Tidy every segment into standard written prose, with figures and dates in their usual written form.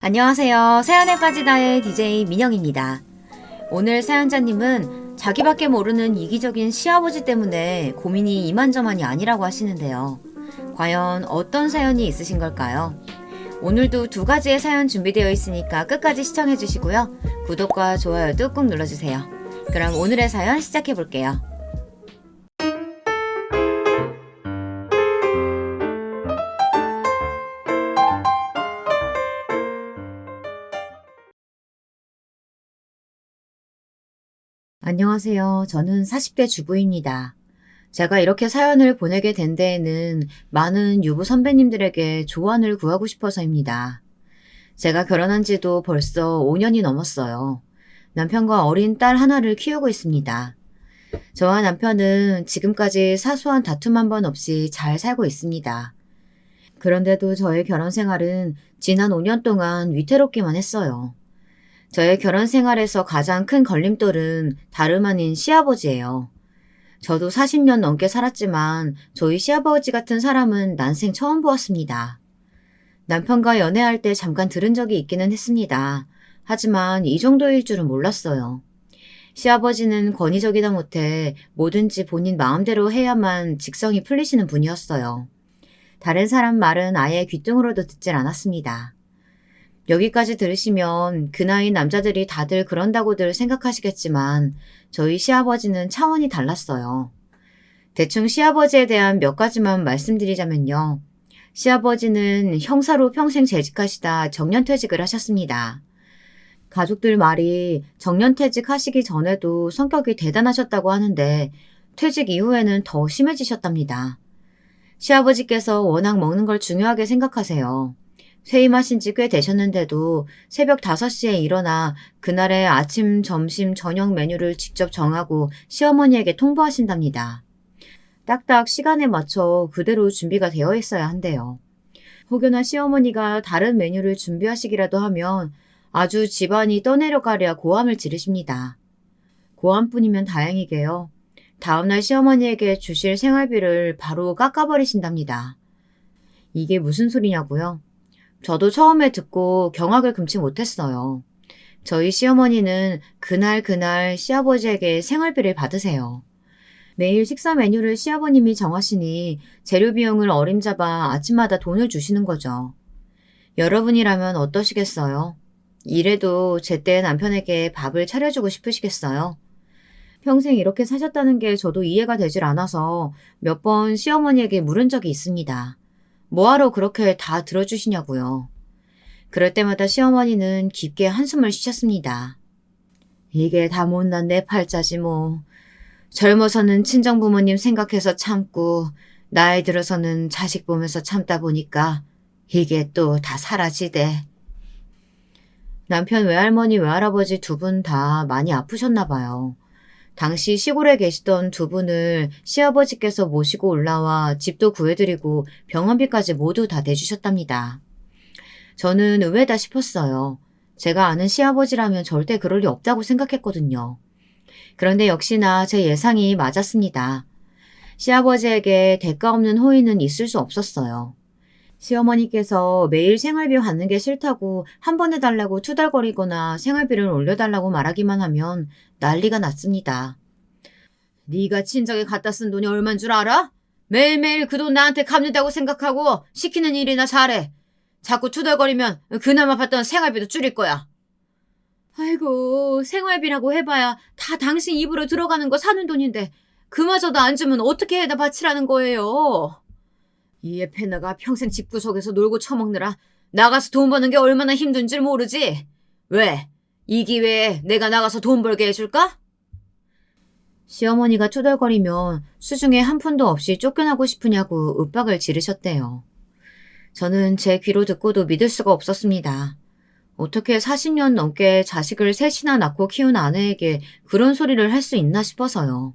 안녕하세요. 사연에 빠지다의 DJ 민영입니다. 오늘 사연자님은 자기밖에 모르는 이기적인 시아버지 때문에 고민이 이만저만이 아니라고 하시는데요. 과연 어떤 사연이 있으신 걸까요? 오늘도 두 가지의 사연 준비되어 있으니까 끝까지 시청해 주시고요. 구독과 좋아요도 꾹 눌러주세요. 그럼 오늘의 사연 시작해 볼게요. 안녕하세요. 저는 40대 주부입니다. 제가 이렇게 사연을 보내게 된 데에는 많은 유부 선배님들에게 조언을 구하고 싶어서입니다. 제가 결혼한 지도 벌써 5년이 넘었어요. 남편과 어린 딸 하나를 키우고 있습니다. 저와 남편은 지금까지 사소한 다툼 한 번 없이 잘 살고 있습니다. 그런데도 저의 결혼 생활은 지난 5년 동안 위태롭기만 했어요. 저의 결혼 생활에서 가장 큰 걸림돌은 다름 아닌 시아버지예요. 저도 40년 넘게 살았지만 저희 시아버지 같은 사람은 난생 처음 보았습니다. 남편과 연애할 때 잠깐 들은 적이 있기는 했습니다. 하지만 이 정도일 줄은 몰랐어요. 시아버지는 권위적이다 못해 뭐든지 본인 마음대로 해야만 직성이 풀리시는 분이었어요. 다른 사람 말은 아예 귓등으로도 듣질 않았습니다. 여기까지 들으시면 그 나이 남자들이 다들 그런다고들 생각하시겠지만 저희 시아버지는 차원이 달랐어요. 대충 시아버지에 대한 몇 가지만 말씀드리자면요. 시아버지는 형사로 평생 재직하시다 정년퇴직을 하셨습니다. 가족들 말이 정년퇴직 하시기 전에도 성격이 대단하셨다고 하는데 퇴직 이후에는 더 심해지셨답니다. 시아버지께서 워낙 먹는 걸 중요하게 생각하세요. 퇴임하신 지 꽤 되셨는데도 새벽 5시에 일어나 그날의 아침, 점심, 저녁 메뉴를 직접 정하고 시어머니에게 통보하신답니다. 딱딱 시간에 맞춰 그대로 준비가 되어 있어야 한대요. 혹여나 시어머니가 다른 메뉴를 준비하시기라도 하면 아주 집안이 떠내려가랴 고함을 지르십니다. 고함뿐이면 다행이게요. 다음날 시어머니에게 주실 생활비를 바로 깎아버리신답니다. 이게 무슨 소리냐고요? 저도 처음에 듣고 경악을 금치 못했어요. 저희 시어머니는 그날 시아버지에게 생활비를 받으세요. 매일 식사 메뉴를 시아버님이 정하시니 재료 비용을 어림잡아 아침마다 돈을 주시는 거죠. 여러분이라면 어떠시겠어요? 이래도 제때 남편에게 밥을 차려주고 싶으시겠어요? 평생 이렇게 사셨다는 게 저도 이해가 되질 않아서 몇 번 시어머니에게 물은 적이 있습니다. 뭐하러 그렇게 다 들어주시냐고요. 그럴 때마다 시어머니는 깊게 한숨을 쉬셨습니다. 이게 다 못난 내 팔자지 뭐. 젊어서는 친정부모님 생각해서 참고 나이 들어서는 자식 보면서 참다 보니까 이게 또 다 사라지대. 남편 외할머니 외할아버지 두 분 다 많이 아프셨나 봐요. 당시 시골에 계시던 두 분을 시아버지께서 모시고 올라와 집도 구해드리고 병원비까지 모두 다 내주셨답니다. 저는 의외다 싶었어요. 제가 아는 시아버지라면 절대 그럴 리 없다고 생각했거든요. 그런데 역시나 제 예상이 맞았습니다. 시아버지에게 대가 없는 호의는 있을 수 없었어요. 시어머니께서 매일 생활비 받는 게 싫다고 한 번 해달라고 투덜거리거나 생활비를 올려달라고 말하기만 하면 난리가 났습니다. 네가 친정에 갖다 쓴 돈이 얼만 줄 알아? 매일매일 그 돈 나한테 갚는다고 생각하고 시키는 일이나 잘해. 자꾸 투덜거리면 그나마 받던 생활비도 줄일 거야. 아이고, 생활비라고 해봐야 다 당신 입으로 들어가는 거 사는 돈인데 그마저도 안 주면 어떻게 해다 바치라는 거예요. 이 애패너가 평생 집구석에서 놀고 처먹느라 나가서 돈 버는 게 얼마나 힘든 줄 모르지? 왜? 이 기회에 내가 나가서 돈 벌게 해줄까? 시어머니가 투덜거리면 수중에 한 푼도 없이 쫓겨나고 싶으냐고 윽박을 지르셨대요. 저는 제 귀로 듣고도 믿을 수가 없었습니다. 어떻게 40년 넘게 자식을 셋이나 낳고 키운 아내에게 그런 소리를 할 수 있나 싶어서요.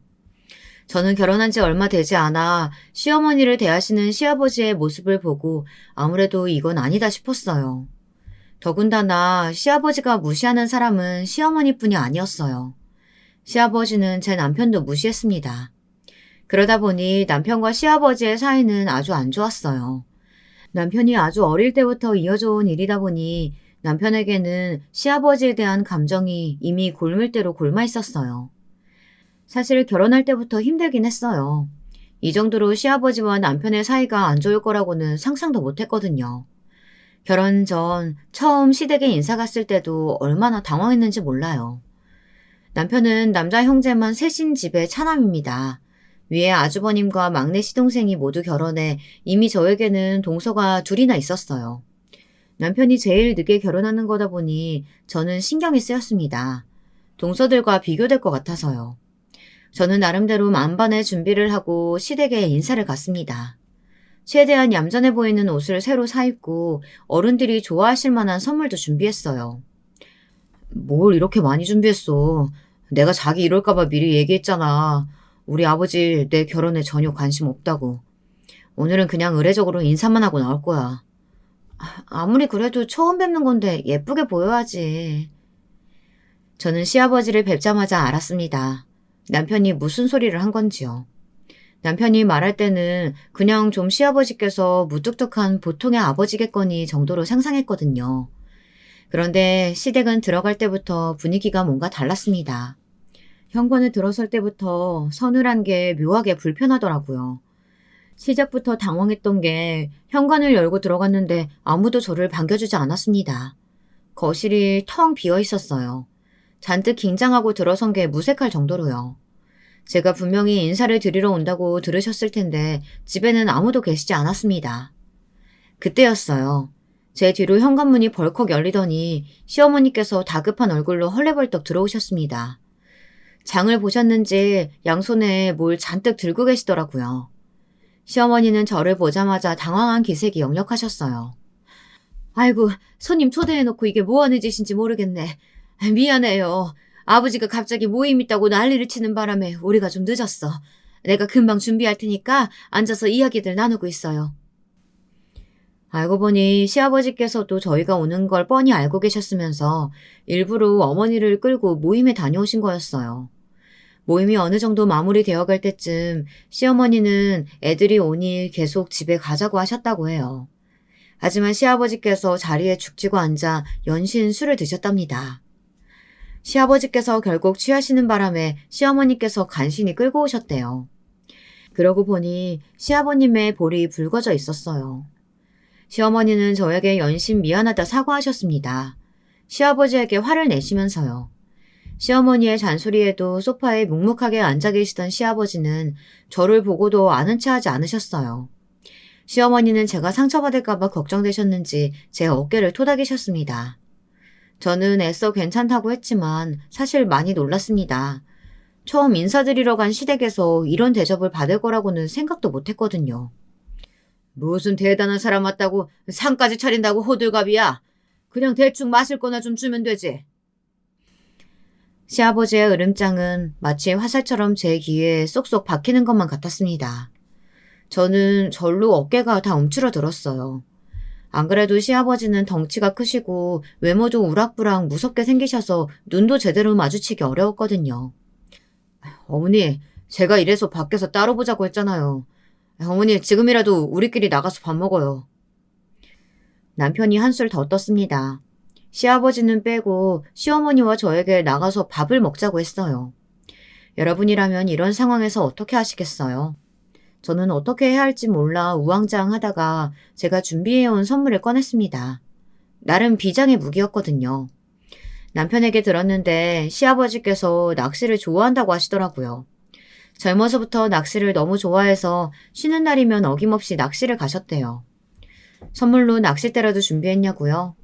저는 결혼한 지 얼마 되지 않아 시어머니를 대하시는 시아버지의 모습을 보고 아무래도 이건 아니다 싶었어요. 더군다나 시아버지가 무시하는 사람은 시어머니뿐이 아니었어요. 시아버지는 제 남편도 무시했습니다. 그러다 보니 남편과 시아버지의 사이는 아주 안 좋았어요. 남편이 아주 어릴 때부터 이어져 온 일이다 보니 남편에게는 시아버지에 대한 감정이 이미 골물대로 골마 있었어요. 사실 결혼할 때부터 힘들긴 했어요. 이 정도로 시아버지와 남편의 사이가 안 좋을 거라고는 상상도 못 했거든요. 결혼 전 처음 시댁에 인사 갔을 때도 얼마나 당황했는지 몰라요. 남편은 남자 형제만 셋인 집의 차남입니다. 위에 아주버님과 막내 시동생이 모두 결혼해 이미 저에게는 동서가 둘이나 있었어요. 남편이 제일 늦게 결혼하는 거다 보니 저는 신경이 쓰였습니다. 동서들과 비교될 것 같아서요. 저는 나름대로 만반의 준비를 하고 시댁에 인사를 갔습니다. 최대한 얌전해 보이는 옷을 새로 사입고 어른들이 좋아하실 만한 선물도 준비했어요. 뭘 이렇게 많이 준비했어. 내가 자기 이럴까봐 미리 얘기했잖아. 우리 아버지 내 결혼에 전혀 관심 없다고. 오늘은 그냥 의례적으로 인사만 하고 나올 거야. 아무리 그래도 처음 뵙는 건데 예쁘게 보여야지. 저는 시아버지를 뵙자마자 알았습니다. 남편이 무슨 소리를 한 건지요. 남편이 말할 때는 그냥 좀 시아버지께서 무뚝뚝한 보통의 아버지겠거니 정도로 상상했거든요. 그런데 시댁은 들어갈 때부터 분위기가 뭔가 달랐습니다. 현관에 들어설 때부터 서늘한 게 묘하게 불편하더라고요. 시작부터 당황했던 게 현관을 열고 들어갔는데 아무도 저를 반겨주지 않았습니다. 거실이 텅 비어 있었어요. 잔뜩 긴장하고 들어선 게 무색할 정도로요. 제가 분명히 인사를 드리러 온다고 들으셨을 텐데 집에는 아무도 계시지 않았습니다. 그때였어요. 제 뒤로 현관문이 벌컥 열리더니 시어머니께서 다급한 얼굴로 헐레벌떡 들어오셨습니다. 장을 보셨는지 양손에 뭘 잔뜩 들고 계시더라고요. 시어머니는 저를 보자마자 당황한 기색이 역력하셨어요. 아이고, 손님 초대해놓고 이게 뭐하는 짓인지 모르겠네. 미안해요. 아버지가 갑자기 모임 있다고 난리를 치는 바람에 우리가 좀 늦었어. 내가 금방 준비할 테니까 앉아서 이야기들 나누고 있어요. 알고 보니 시아버지께서도 저희가 오는 걸 뻔히 알고 계셨으면서 일부러 어머니를 끌고 모임에 다녀오신 거였어요. 모임이 어느 정도 마무리되어 갈 때쯤 시어머니는 애들이 오니 계속 집에 가자고 하셨다고 해요. 하지만 시아버지께서 자리에 죽치고 앉아 연신 술을 드셨답니다. 시아버지께서 결국 취하시는 바람에 시어머니께서 간신히 끌고 오셨대요. 그러고 보니 시아버님의 볼이 붉어져 있었어요. 시어머니는 저에게 연신 미안하다 사과하셨습니다. 시아버지에게 화를 내시면서요. 시어머니의 잔소리에도 소파에 묵묵하게 앉아 계시던 시아버지는 저를 보고도 아는 체 하지 않으셨어요. 시어머니는 제가 상처받을까봐 걱정되셨는지 제 어깨를 토닥이셨습니다. 저는 애써 괜찮다고 했지만 사실 많이 놀랐습니다. 처음 인사드리러 간 시댁에서 이런 대접을 받을 거라고는 생각도 못했거든요. 무슨 대단한 사람 왔다고 상까지 차린다고 호들갑이야. 그냥 대충 마실 거나 좀 주면 되지. 시아버지의 으름장은 마치 화살처럼 제 귀에 쏙쏙 박히는 것만 같았습니다. 저는 절로 어깨가 다 움츠러들었어요. 안 그래도 시아버지는 덩치가 크시고 외모도 우락부락 무섭게 생기셔서 눈도 제대로 마주치기 어려웠거든요. 어머니, 제가 이래서 밖에서 따로 보자고 했잖아요. 어머니, 지금이라도 우리끼리 나가서 밥 먹어요. 남편이 한술 더 떴습니다. 시아버지는 빼고 시어머니와 저에게 나가서 밥을 먹자고 했어요. 여러분이라면 이런 상황에서 어떻게 하시겠어요? 저는 어떻게 해야 할지 몰라 우왕좌왕하다가 제가 준비해온 선물을 꺼냈습니다. 나름 비장의 무기였거든요. 남편에게 들었는데 시아버지께서 낚시를 좋아한다고 하시더라고요. 젊어서부터 낚시를 너무 좋아해서 쉬는 날이면 어김없이 낚시를 가셨대요. 선물로 낚싯대라도 준비했냐고요?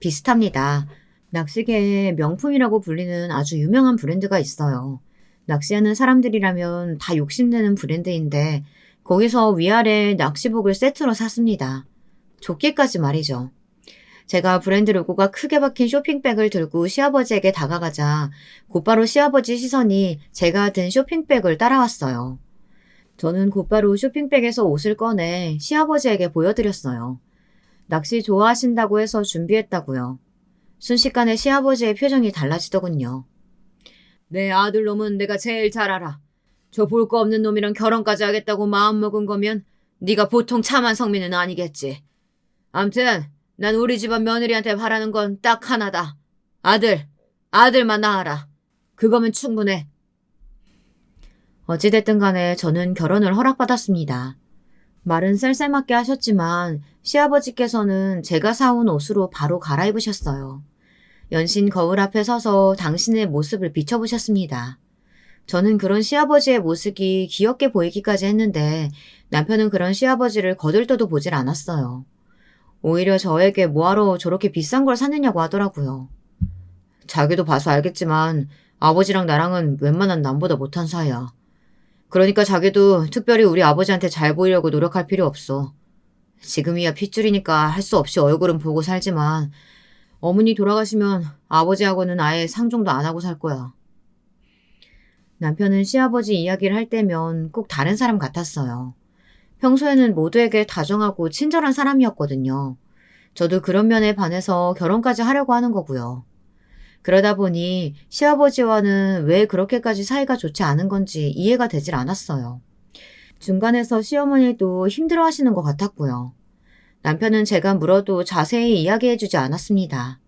비슷합니다. 낚시계의 명품이라고 불리는 아주 유명한 브랜드가 있어요. 낚시하는 사람들이라면 다 욕심내는 브랜드인데 거기서 위아래 낚시복을 세트로 샀습니다. 조끼까지 말이죠. 제가 브랜드 로고가 크게 박힌 쇼핑백을 들고 시아버지에게 다가가자 곧바로 시아버지 시선이 제가 든 쇼핑백을 따라왔어요. 저는 곧바로 쇼핑백에서 옷을 꺼내 시아버지에게 보여드렸어요. 낚시 좋아하신다고 해서 준비했다고요. 순식간에 시아버지의 표정이 달라지더군요. 내 아들놈은 내가 제일 잘 알아. 저 볼 거 없는 놈이랑 결혼까지 하겠다고 마음먹은 거면 네가 보통 참한 성민은 아니겠지. 암튼 난 우리 집안 며느리한테 바라는 건 딱 하나다. 아들, 아들만 낳아라. 그거면 충분해. 어찌됐든 간에 저는 결혼을 허락받았습니다. 말은 쌀쌀맞게 하셨지만 시아버지께서는 제가 사온 옷으로 바로 갈아입으셨어요. 연신 거울 앞에 서서 당신의 모습을 비춰보셨습니다. 저는 그런 시아버지의 모습이 귀엽게 보이기까지 했는데 남편은 그런 시아버지를 거들떠도 보질 않았어요. 오히려 저에게 뭐하러 저렇게 비싼 걸 샀느냐고 하더라고요. 자기도 봐서 알겠지만 아버지랑 나랑은 웬만한 남보다 못한 사이야. 그러니까 자기도 특별히 우리 아버지한테 잘 보이려고 노력할 필요 없어. 지금이야 핏줄이니까 할 수 없이 얼굴은 보고 살지만 어머니 돌아가시면 아버지하고는 아예 상종도 안 하고 살 거야. 남편은 시아버지 이야기를 할 때면 꼭 다른 사람 같았어요. 평소에는 모두에게 다정하고 친절한 사람이었거든요. 저도 그런 면에 반해서 결혼까지 하려고 하는 거고요. 그러다 보니 시아버지와는 왜 그렇게까지 사이가 좋지 않은 건지 이해가 되질 않았어요. 중간에서 시어머니도 힘들어하시는 것 같았고요. 남편은 제가 물어도 자세히 이야기해주지 않았습니다.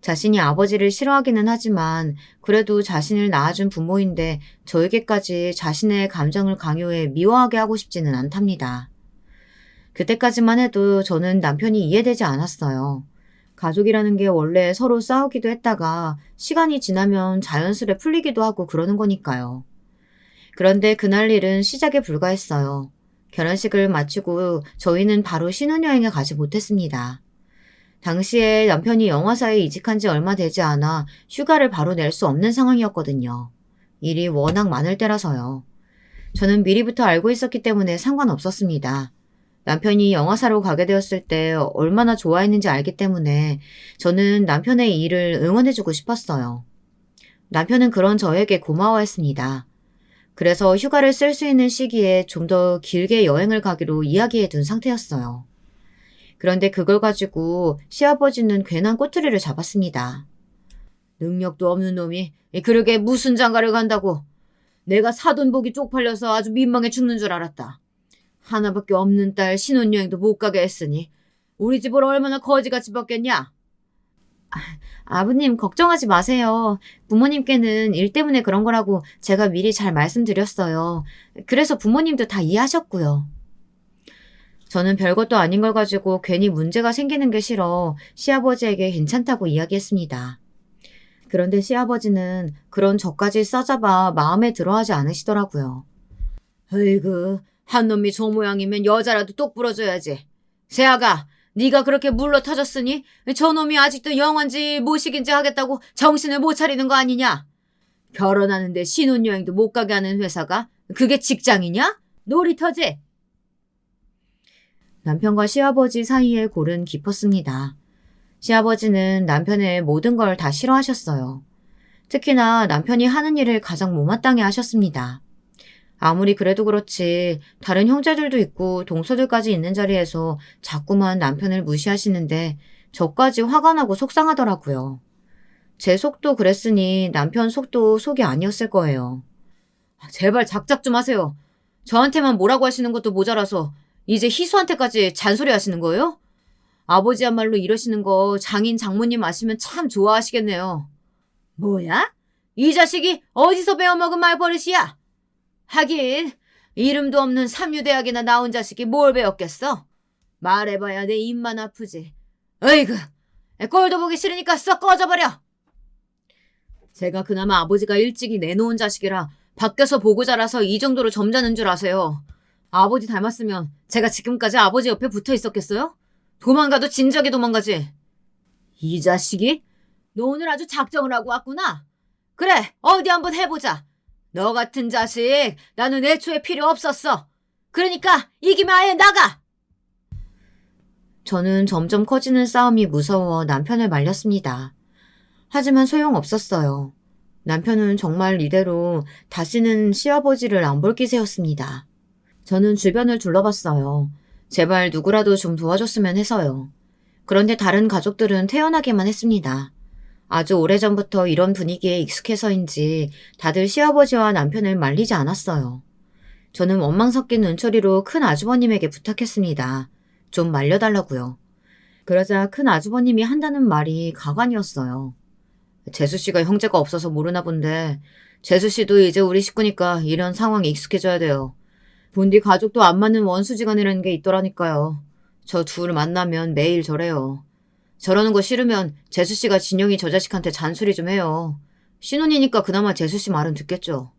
자신이 아버지를 싫어하기는 하지만 그래도 자신을 낳아준 부모인데 저에게까지 자신의 감정을 강요해 미워하게 하고 싶지는 않답니다. 그때까지만 해도 저는 남편이 이해되지 않았어요. 가족이라는 게 원래 서로 싸우기도 했다가 시간이 지나면 자연스레 풀리기도 하고 그러는 거니까요. 그런데 그날 일은 시작에 불과했어요. 결혼식을 마치고 저희는 바로 신혼여행에 가지 못했습니다. 당시에 남편이 영화사에 이직한 지 얼마 되지 않아 휴가를 바로 낼 수 없는 상황이었거든요. 일이 워낙 많을 때라서요. 저는 미리부터 알고 있었기 때문에 상관없었습니다. 남편이 영화사로 가게 되었을 때 얼마나 좋아했는지 알기 때문에 저는 남편의 일을 응원해주고 싶었어요. 남편은 그런 저에게 고마워했습니다. 그래서 휴가를 쓸 수 있는 시기에 좀 더 길게 여행을 가기로 이야기해 둔 상태였어요. 그런데 그걸 가지고 시아버지는 괜한 꼬투리를 잡았습니다. 능력도 없는 놈이 그러게 무슨 장가를 간다고. 내가 사돈복이 쪽팔려서 아주 민망해 죽는 줄 알았다. 하나밖에 없는 딸 신혼여행도 못 가게 했으니 우리 집을 얼마나 거지같이 벗겠냐? 아버님 걱정하지 마세요. 부모님께는 일 때문에 그런 거라고 제가 미리 잘 말씀드렸어요. 그래서 부모님도 다 이해하셨고요. 저는 별것도 아닌 걸 가지고 괜히 문제가 생기는 게 싫어 시아버지에게 괜찮다고 이야기했습니다. 그런데 시아버지는 그런 저까지 싸잡아 마음에 들어하지 않으시더라고요. 어이구, 한 놈이 저 모양이면 여자라도 똑 부러져야지. 세아가, 네가 그렇게 물러 터졌으니 저놈이 아직도 영원지 모식인지 하겠다고 정신을 못 차리는 거 아니냐? 결혼하는데 신혼여행도 못 가게 하는 회사가 그게 직장이냐? 놀이터지? 남편과 시아버지 사이의 골은 깊었습니다. 시아버지는 남편의 모든 걸 다 싫어하셨어요. 특히나 남편이 하는 일을 가장 못마땅해 하셨습니다. 아무리 그래도 그렇지 다른 형제들도 있고 동서들까지 있는 자리에서 자꾸만 남편을 무시하시는데 저까지 화가 나고 속상하더라고요. 제 속도 그랬으니 남편 속도 속이 아니었을 거예요. 제발 작작 좀 하세요. 저한테만 뭐라고 하시는 것도 모자라서 이제 희수한테까지 잔소리 하시는 거예요? 아버지야말로 이러시는 거 장인 장모님 아시면 참 좋아하시겠네요. 뭐야? 이 자식이 어디서 배워먹은 말버릇이야? 하긴 이름도 없는 삼류대학이나 나온 자식이 뭘 배웠겠어? 말해봐야 내 입만 아프지. 어이구, 꼴도 보기 싫으니까 썩 꺼져버려. 제가 그나마 아버지가 일찍이 내놓은 자식이라 밖에서 보고 자라서 이 정도로 점잖은 줄 아세요. 아버지 닮았으면 제가 지금까지 아버지 옆에 붙어 있었겠어요? 도망가도 진작에 도망가지. 이 자식이? 너 오늘 아주 작정을 하고 왔구나. 그래, 어디 한번 해보자. 너 같은 자식 나는 애초에 필요 없었어. 그러니까 이기면 아예 나가. 저는 점점 커지는 싸움이 무서워 남편을 말렸습니다. 하지만 소용없었어요. 남편은 정말 이대로 다시는 시아버지를 안 볼 기세였습니다. 저는 주변을 둘러봤어요. 제발 누구라도 좀 도와줬으면 해서요. 그런데 다른 가족들은 태연하게만 했습니다. 아주 오래전부터 이런 분위기에 익숙해서인지 다들 시아버지와 남편을 말리지 않았어요. 저는 원망 섞인 눈초리로 큰 아주버님에게 부탁했습니다. 좀 말려달라고요. 그러자 큰 아주버님이 한다는 말이 가관이었어요. 재수 씨가 형제가 없어서 모르나 본데 재수 씨도 이제 우리 식구니까 이런 상황에 익숙해져야 돼요. 본디 가족도 안 맞는 원수지간이라는 게 있더라니까요. 저 둘 만나면 매일 저래요. 저러는 거 싫으면 재수 씨가 진영이 저 자식한테 잔소리 좀 해요. 신혼이니까 그나마 재수 씨 말은 듣겠죠.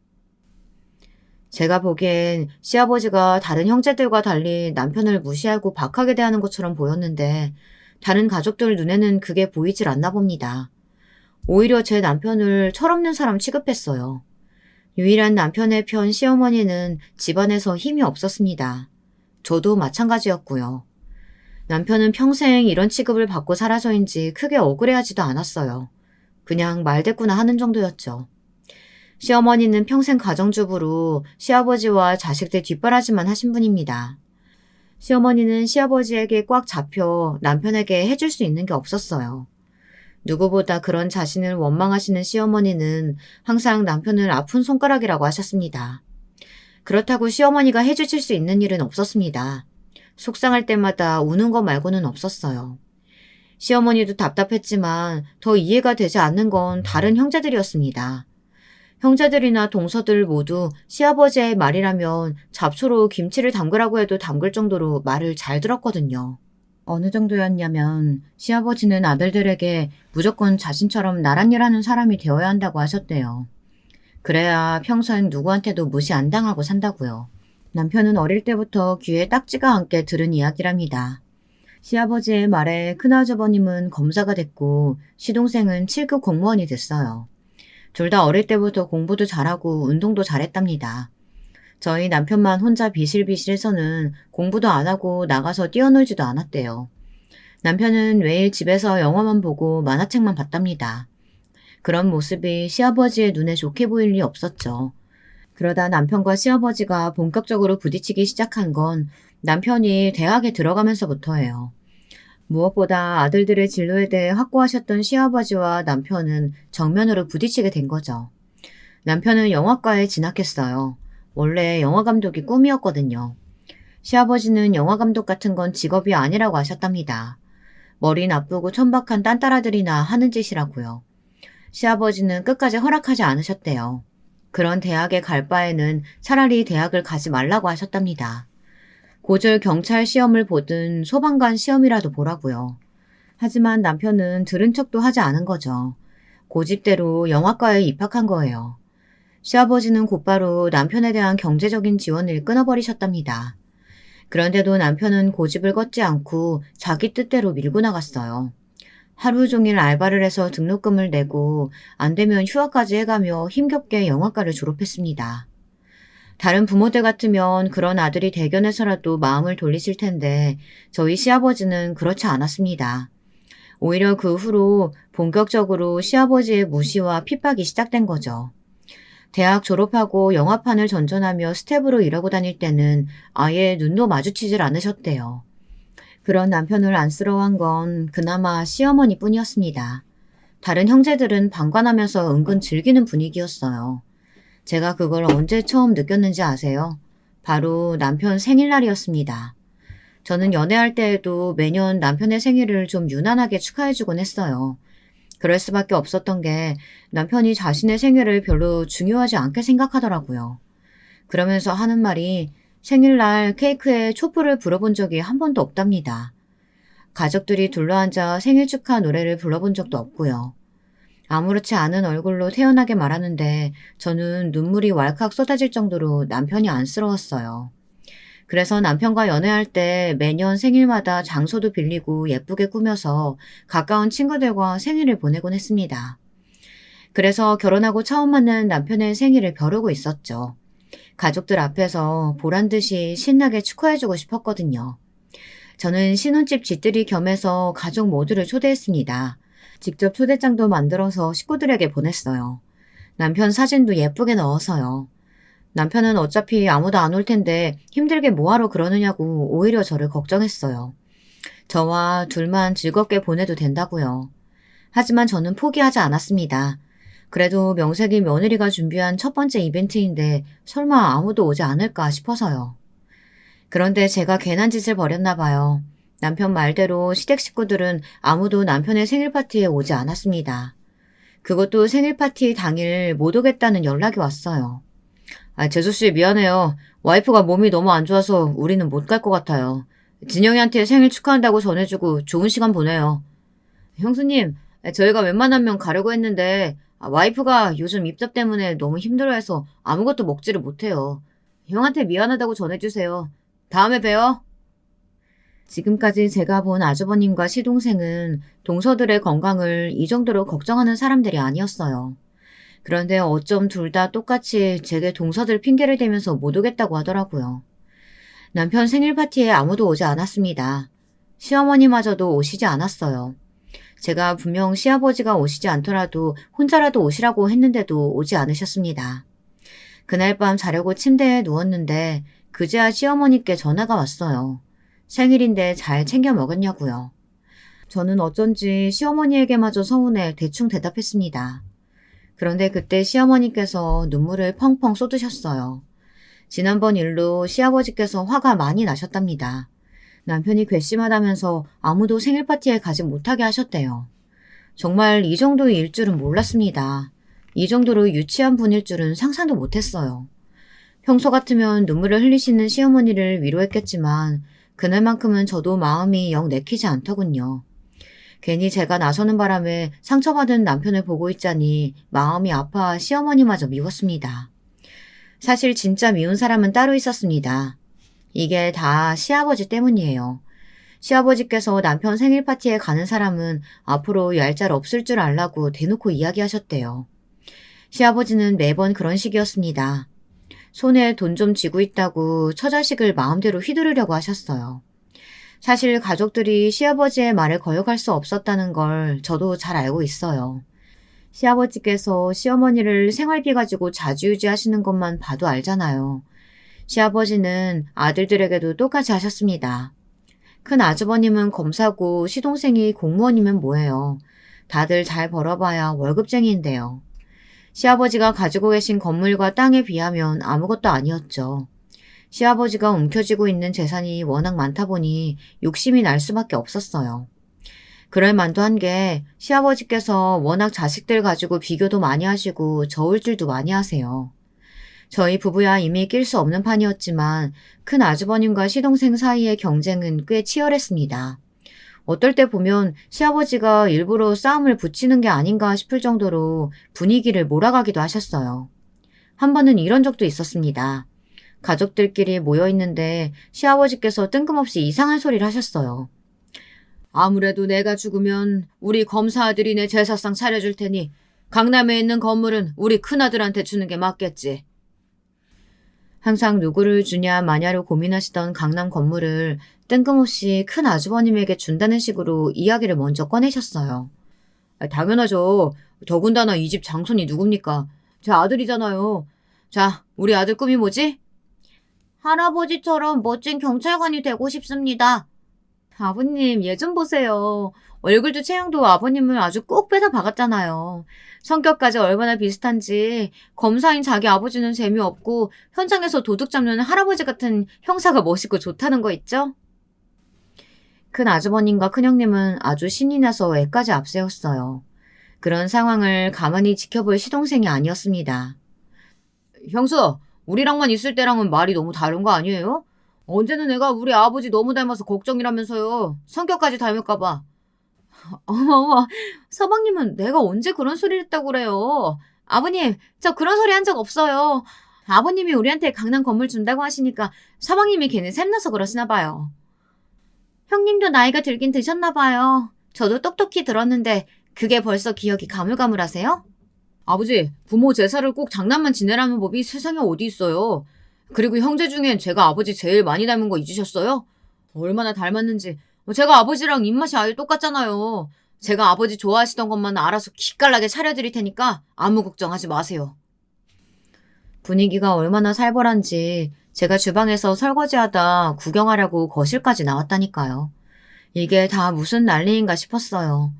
제가 보기엔 시아버지가 다른 형제들과 달리 남편을 무시하고 박하게 대하는 것처럼 보였는데 다른 가족들 눈에는 그게 보이질 않나 봅니다. 오히려 제 남편을 철없는 사람 취급했어요. 유일한 남편의 편 시어머니는 집안에서 힘이 없었습니다. 저도 마찬가지였고요. 남편은 평생 이런 취급을 받고 살아서인지 크게 억울해하지도 않았어요. 그냥 말대꾸나 하는 정도였죠. 시어머니는 평생 가정주부로 시아버지와 자식들 뒷바라지만 하신 분입니다. 시어머니는 시아버지에게 꽉 잡혀 남편에게 해줄 수 있는 게 없었어요. 누구보다 그런 자신을 원망하시는 시어머니는 항상 남편을 아픈 손가락이라고 하셨습니다. 그렇다고 시어머니가 해주실 수 있는 일은 없었습니다. 속상할 때마다 우는 것 말고는 없었어요. 시어머니도 답답했지만 더 이해가 되지 않는 건 다른 형제들이었습니다. 형제들이나 동서들 모두 시아버지의 말이라면 잡초로 김치를 담그라고 해도 담글 정도로 말을 잘 들었거든요. 어느 정도였냐면 시아버지는 아들들에게 무조건 자신처럼 나란 일하는 사람이 되어야 한다고 하셨대요. 그래야 평생 누구한테도 무시 안 당하고 산다고요. 남편은 어릴 때부터 귀에 딱지가 않게 들은 이야기랍니다. 시아버지의 말에 큰아주버님은 검사가 됐고 시동생은 7급 공무원이 됐어요. 둘 다 어릴 때부터 공부도 잘하고 운동도 잘했답니다. 저희 남편만 혼자 비실비실해서는 공부도 안 하고 나가서 뛰어놀지도 않았대요. 남편은 매일 집에서 영화만 보고 만화책만 봤답니다. 그런 모습이 시아버지의 눈에 좋게 보일 리 없었죠. 그러다 남편과 시아버지가 본격적으로 부딪히기 시작한 건 남편이 대학에 들어가면서부터예요. 무엇보다 아들들의 진로에 대해 확고하셨던 시아버지와 남편은 정면으로 부딪히게 된 거죠. 남편은 영화과에 진학했어요. 원래 영화감독이 꿈이었거든요. 시아버지는 영화감독 같은 건 직업이 아니라고 하셨답니다. 머리 나쁘고 천박한 딴따라들이나 하는 짓이라고요. 시아버지는 끝까지 허락하지 않으셨대요. 그런 대학에 갈 바에는 차라리 대학을 가지 말라고 하셨답니다. 고졸 경찰 시험을 보든 소방관 시험이라도 보라고요. 하지만 남편은 들은 척도 하지 않은 거죠. 고집대로 영화과에 입학한 거예요. 시아버지는 곧바로 남편에 대한 경제적인 지원을 끊어버리셨답니다. 그런데도 남편은 고집을 걷지 않고 자기 뜻대로 밀고 나갔어요. 하루 종일 알바를 해서 등록금을 내고 안 되면 휴학까지 해가며 힘겹게 영화과를 졸업했습니다. 다른 부모들 같으면 그런 아들이 대견해서라도 마음을 돌리실 텐데 저희 시아버지는 그렇지 않았습니다. 오히려 그 후로 본격적으로 시아버지의 무시와 핍박이 시작된 거죠. 대학 졸업하고 영화판을 전전하며 스텝으로 일하고 다닐 때는 아예 눈도 마주치질 않으셨대요. 그런 남편을 안쓰러워한 건 그나마 시어머니 뿐이었습니다. 다른 형제들은 방관하면서 은근 즐기는 분위기였어요. 제가 그걸 언제 처음 느꼈는지 아세요? 바로 남편 생일날이었습니다. 저는 연애할 때에도 매년 남편의 생일을 좀 유난하게 축하해주곤 했어요. 그럴 수밖에 없었던 게 남편이 자신의 생일을 별로 중요하지 않게 생각하더라고요. 그러면서 하는 말이 생일날 케이크에 촛불을 불어본 적이 한 번도 없답니다. 가족들이 둘러앉아 생일 축하 노래를 불러본 적도 없고요. 아무렇지 않은 얼굴로 태연하게 말하는데 저는 눈물이 왈칵 쏟아질 정도로 남편이 안쓰러웠어요. 그래서 남편과 연애할 때 매년 생일마다 장소도 빌리고 예쁘게 꾸며서 가까운 친구들과 생일을 보내곤 했습니다. 그래서 결혼하고 처음 만난 남편의 생일을 벼르고 있었죠. 가족들 앞에서 보란듯이 신나게 축하해주고 싶었거든요. 저는 신혼집 집들이 겸해서 가족 모두를 초대했습니다. 직접 초대장도 만들어서 식구들에게 보냈어요. 남편 사진도 예쁘게 넣어서요. 남편은 어차피 아무도 안 올 텐데 힘들게 뭐하러 그러느냐고 오히려 저를 걱정했어요. 저와 둘만 즐겁게 보내도 된다고요. 하지만 저는 포기하지 않았습니다. 그래도 명색이 며느리가 준비한 첫 번째 이벤트인데 설마 아무도 오지 않을까 싶어서요. 그런데 제가 괜한 짓을 벌였나 봐요. 남편 말대로 시댁 식구들은 아무도 남편의 생일 파티에 오지 않았습니다. 그것도 생일 파티 당일 못 오겠다는 연락이 왔어요. 재수씨 미안해요. 와이프가 몸이 너무 안 좋아서 우리는 못 갈 것 같아요. 진영이한테 생일 축하한다고 전해주고 좋은 시간 보내요. 형수님, 저희가 웬만하면 가려고 했는데 와이프가 요즘 입덧 때문에 너무 힘들어해서 아무것도 먹지를 못해요. 형한테 미안하다고 전해주세요. 다음에 봬요. 지금까지 제가 본 아주버님과 시동생은 동서들의 건강을 이 정도로 걱정하는 사람들이 아니었어요. 그런데 어쩜 둘 다 똑같이 제게 동서들 핑계를 대면서 못 오겠다고 하더라고요. 남편 생일 파티에 아무도 오지 않았습니다. 시어머니마저도 오시지 않았어요. 제가 분명 시아버지가 오시지 않더라도 혼자라도 오시라고 했는데도 오지 않으셨습니다. 그날 밤 자려고 침대에 누웠는데 그제야 시어머니께 전화가 왔어요. 생일인데 잘 챙겨 먹었냐고요. 저는 어쩐지 시어머니에게마저 서운해 대충 대답했습니다. 그런데 그때 시어머니께서 눈물을 펑펑 쏟으셨어요. 지난번 일로 시아버지께서 화가 많이 나셨답니다. 남편이 괘씸하다면서 아무도 생일 파티에 가지 못하게 하셨대요. 정말 이 정도의 일 줄은 몰랐습니다. 이 정도로 유치한 분일 줄은 상상도 못했어요. 평소 같으면 눈물을 흘리시는 시어머니를 위로했겠지만 그날만큼은 저도 마음이 영 내키지 않더군요. 괜히 제가 나서는 바람에 상처받은 남편을 보고 있자니 마음이 아파 시어머니마저 미웠습니다. 사실 진짜 미운 사람은 따로 있었습니다. 이게 다 시아버지 때문이에요. 시아버지께서 남편 생일 파티에 가는 사람은 앞으로 얄짤 없을 줄 알라고 대놓고 이야기하셨대요. 시아버지는 매번 그런 식이었습니다. 손에 돈 좀 쥐고 있다고 처자식을 마음대로 휘두르려고 하셨어요. 사실 가족들이 시아버지의 말을 거역할 수 없었다는 걸 저도 잘 알고 있어요. 시아버지께서 시어머니를 생활비 가지고 좌지우지하시는 것만 봐도 알잖아요. 시아버지는 아들들에게도 똑같이 하셨습니다. 큰 아주버님은 검사고 시동생이 공무원이면 뭐예요. 다들 잘 벌어봐야 월급쟁이인데요. 시아버지가 가지고 계신 건물과 땅에 비하면 아무것도 아니었죠. 시아버지가 움켜쥐고 있는 재산이 워낙 많다 보니 욕심이 날 수밖에 없었어요. 그럴 만도 한 게 시아버지께서 워낙 자식들 가지고 비교도 많이 하시고 저울질도 많이 하세요. 저희 부부야 이미 낄 수 없는 판이었지만 큰 아주버님과 시동생 사이의 경쟁은 꽤 치열했습니다. 어떨 때 보면 시아버지가 일부러 싸움을 붙이는 게 아닌가 싶을 정도로 분위기를 몰아가기도 하셨어요. 한 번은 이런 적도 있었습니다. 가족들끼리 모여있는데 시아버지께서 뜬금없이 이상한 소리를 하셨어요. 아무래도 내가 죽으면 우리 검사 아들이 내 제사상 차려줄 테니 강남에 있는 건물은 우리 큰아들한테 주는 게 맞겠지. 항상 누구를 주냐 마냐로 고민하시던 강남 건물을 뜬금없이 큰 아주버님에게 준다는 식으로 이야기를 먼저 꺼내셨어요. 당연하죠. 더군다나 이 집 장손이 누굽니까? 제 아들이잖아요. 자, 우리 아들 꿈이 뭐지? 할아버지처럼 멋진 경찰관이 되고 싶습니다. 아버님, 얘 좀 보세요. 얼굴도 체형도 아버님을 아주 꼭 빼다 박았잖아요. 성격까지 얼마나 비슷한지 검사인 자기 아버지는 재미없고 현장에서 도둑 잡는 할아버지 같은 형사가 멋있고 좋다는 거 있죠? 큰 아주버님과 큰형님은 아주 신이 나서 애까지 앞세웠어요. 그런 상황을 가만히 지켜볼 시동생이 아니었습니다. 형수, 우리랑만 있을 때랑은 말이 너무 다른 거 아니에요? 언제는 내가 우리 아버지 너무 닮아서 걱정이라면서요. 성격까지 닮을까봐. 어머, 서방님은 내가 언제 그런 소리를 했다고 그래요. 아버님, 저 그런 소리 한 적 없어요. 아버님이 우리한테 강남 건물 준다고 하시니까 서방님이 괜히 샘나서 그러시나 봐요. 형님도 나이가 들긴 드셨나 봐요. 저도 똑똑히 들었는데 그게 벌써 기억이 가물가물하세요? 아버지, 부모 제사를 꼭 장난만 지내라는 법이 세상에 어디 있어요. 그리고 형제 중엔 제가 아버지 제일 많이 닮은 거 잊으셨어요? 얼마나 닮았는지. 제가 아버지랑 입맛이 아예 똑같잖아요. 제가 아버지 좋아하시던 것만 알아서 기깔나게 차려드릴 테니까 아무 걱정하지 마세요. 분위기가 얼마나 살벌한지 제가 주방에서 설거지하다 구경하려고 거실까지 나왔다니까요. 이게 다 무슨 난리인가 싶었어요.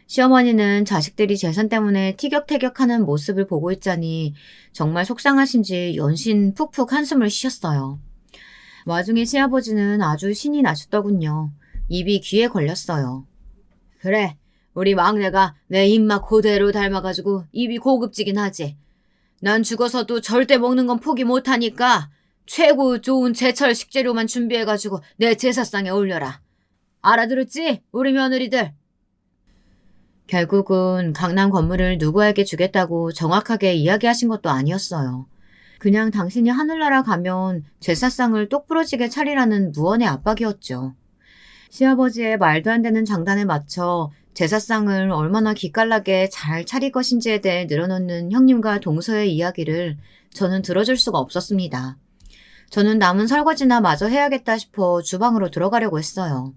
시어머니는 자식들이 재산 때문에 티격태격하는 모습을 보고 있자니 정말 속상하신지 연신 푹푹 한숨을 쉬셨어요. 와중에 시아버지는 아주 신이 나셨더군요. 입이 귀에 걸렸어요. 그래, 우리 막내가 내 입맛 그대로 닮아가지고 입이 고급지긴 하지. 난 죽어서도 절대 먹는 건 포기 못하니까 최고 좋은 제철 식재료만 준비해가지고 내 제사상에 올려라. 알아들었지? 우리 며느리들. 결국은 강남 건물을 누구에게 주겠다고 정확하게 이야기하신 것도 아니었어요. 그냥 당신이 하늘나라 가면 제사상을 똑부러지게 차리라는 무언의 압박이었죠. 시아버지의 말도 안 되는 장단에 맞춰 제사상을 얼마나 기깔나게 잘 차릴 것인지에 대해 늘어놓는 형님과 동서의 이야기를 저는 들어줄 수가 없었습니다. 저는 남은 설거지나 마저 해야겠다 싶어 주방으로 들어가려고 했어요.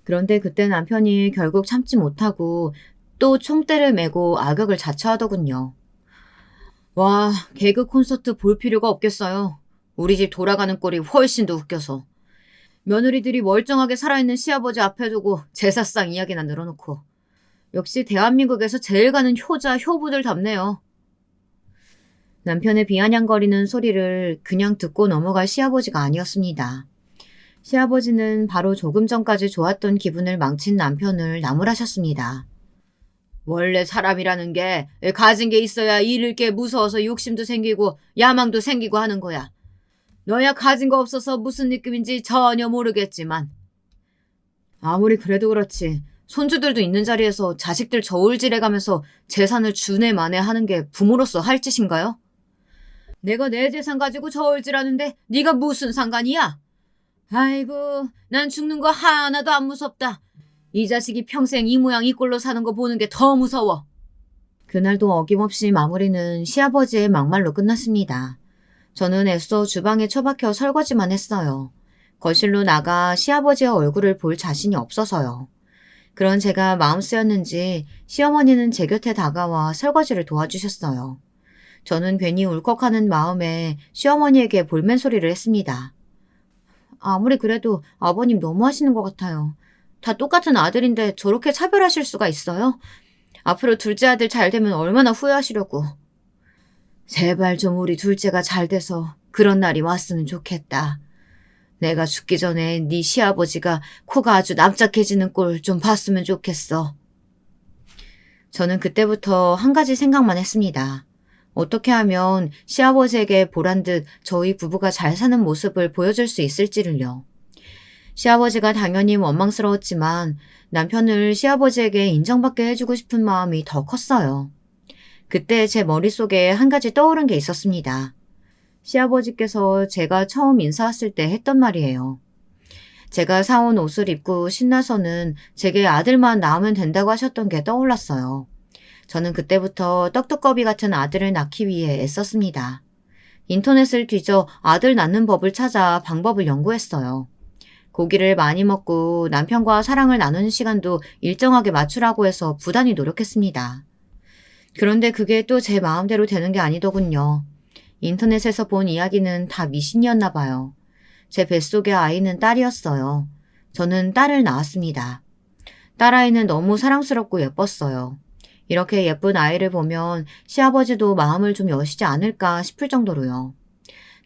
그런데 그때 남편이 결국 참지 못하고 또 총대를 메고 악역을 자처하더군요. 와, 개그 콘서트 볼 필요가 없겠어요. 우리 집 돌아가는 꼴이 훨씬 더 웃겨서. 며느리들이 멀쩡하게 살아있는 시아버지 앞에 두고 제사상 이야기나 늘어놓고. 역시 대한민국에서 제일 가는 효자, 효부들답네요. 남편의 비아냥거리는 소리를 그냥 듣고 넘어갈 시아버지가 아니었습니다. 시아버지는 바로 조금 전까지 좋았던 기분을 망친 남편을 나무라셨습니다. 원래 사람이라는 게 가진 게 있어야 잃을 게 무서워서 욕심도 생기고 야망도 생기고 하는 거야. 너야 가진 거 없어서 무슨 느낌인지 전혀 모르겠지만. 아무리 그래도 그렇지. 손주들도 있는 자리에서 자식들 저울질해가면서 재산을 주네 마네 하는 게 부모로서 할 짓인가요? 내가 내 재산 가지고 저울질하는데 네가 무슨 상관이야? 아이고, 난 죽는 거 하나도 안 무섭다. 이 자식이 평생 이 모양 이 꼴로 사는 거 보는 게 더 무서워. 그날도 어김없이 마무리는 시아버지의 막말로 끝났습니다. 저는 애써 주방에 처박혀 설거지만 했어요. 거실로 나가 시아버지의 얼굴을 볼 자신이 없어서요. 그런 제가 마음 쓰였는지 시어머니는 제 곁에 다가와 설거지를 도와주셨어요. 저는 괜히 울컥하는 마음에 시어머니에게 볼멘 소리를 했습니다. 아무리 그래도 아버님 너무하시는 것 같아요. 다 똑같은 아들인데 저렇게 차별하실 수가 있어요? 앞으로 둘째 아들 잘 되면 얼마나 후회하시려고. 제발 좀 우리 둘째가 잘 돼서 그런 날이 왔으면 좋겠다. 내가 죽기 전에 네 시아버지가 코가 아주 납작해지는 꼴 좀 봤으면 좋겠어. 저는 그때부터 한 가지 생각만 했습니다. 어떻게 하면 시아버지에게 보란 듯 저희 부부가 잘 사는 모습을 보여줄 수 있을지를요. 시아버지가 당연히 원망스러웠지만 남편을 시아버지에게 인정받게 해주고 싶은 마음이 더 컸어요. 그때 제 머릿속에 한 가지 떠오른 게 있었습니다. 시아버지께서 제가 처음 인사 왔을 때 했던 말이에요. 제가 사온 옷을 입고 신나서는 제게 아들만 낳으면 된다고 하셨던 게 떠올랐어요. 저는 그때부터 떡두꺼비 같은 아들을 낳기 위해 애썼습니다. 인터넷을 뒤져 아들 낳는 법을 찾아 방법을 연구했어요. 고기를 많이 먹고 남편과 사랑을 나누는 시간도 일정하게 맞추라고 해서 부단히 노력했습니다. 그런데 그게 또 제 마음대로 되는 게 아니더군요. 인터넷에서 본 이야기는 다 미신이었나 봐요. 제 뱃속의 아이는 딸이었어요. 저는 딸을 낳았습니다. 딸아이는 너무 사랑스럽고 예뻤어요. 이렇게 예쁜 아이를 보면 시아버지도 마음을 좀 여시지 않을까 싶을 정도로요.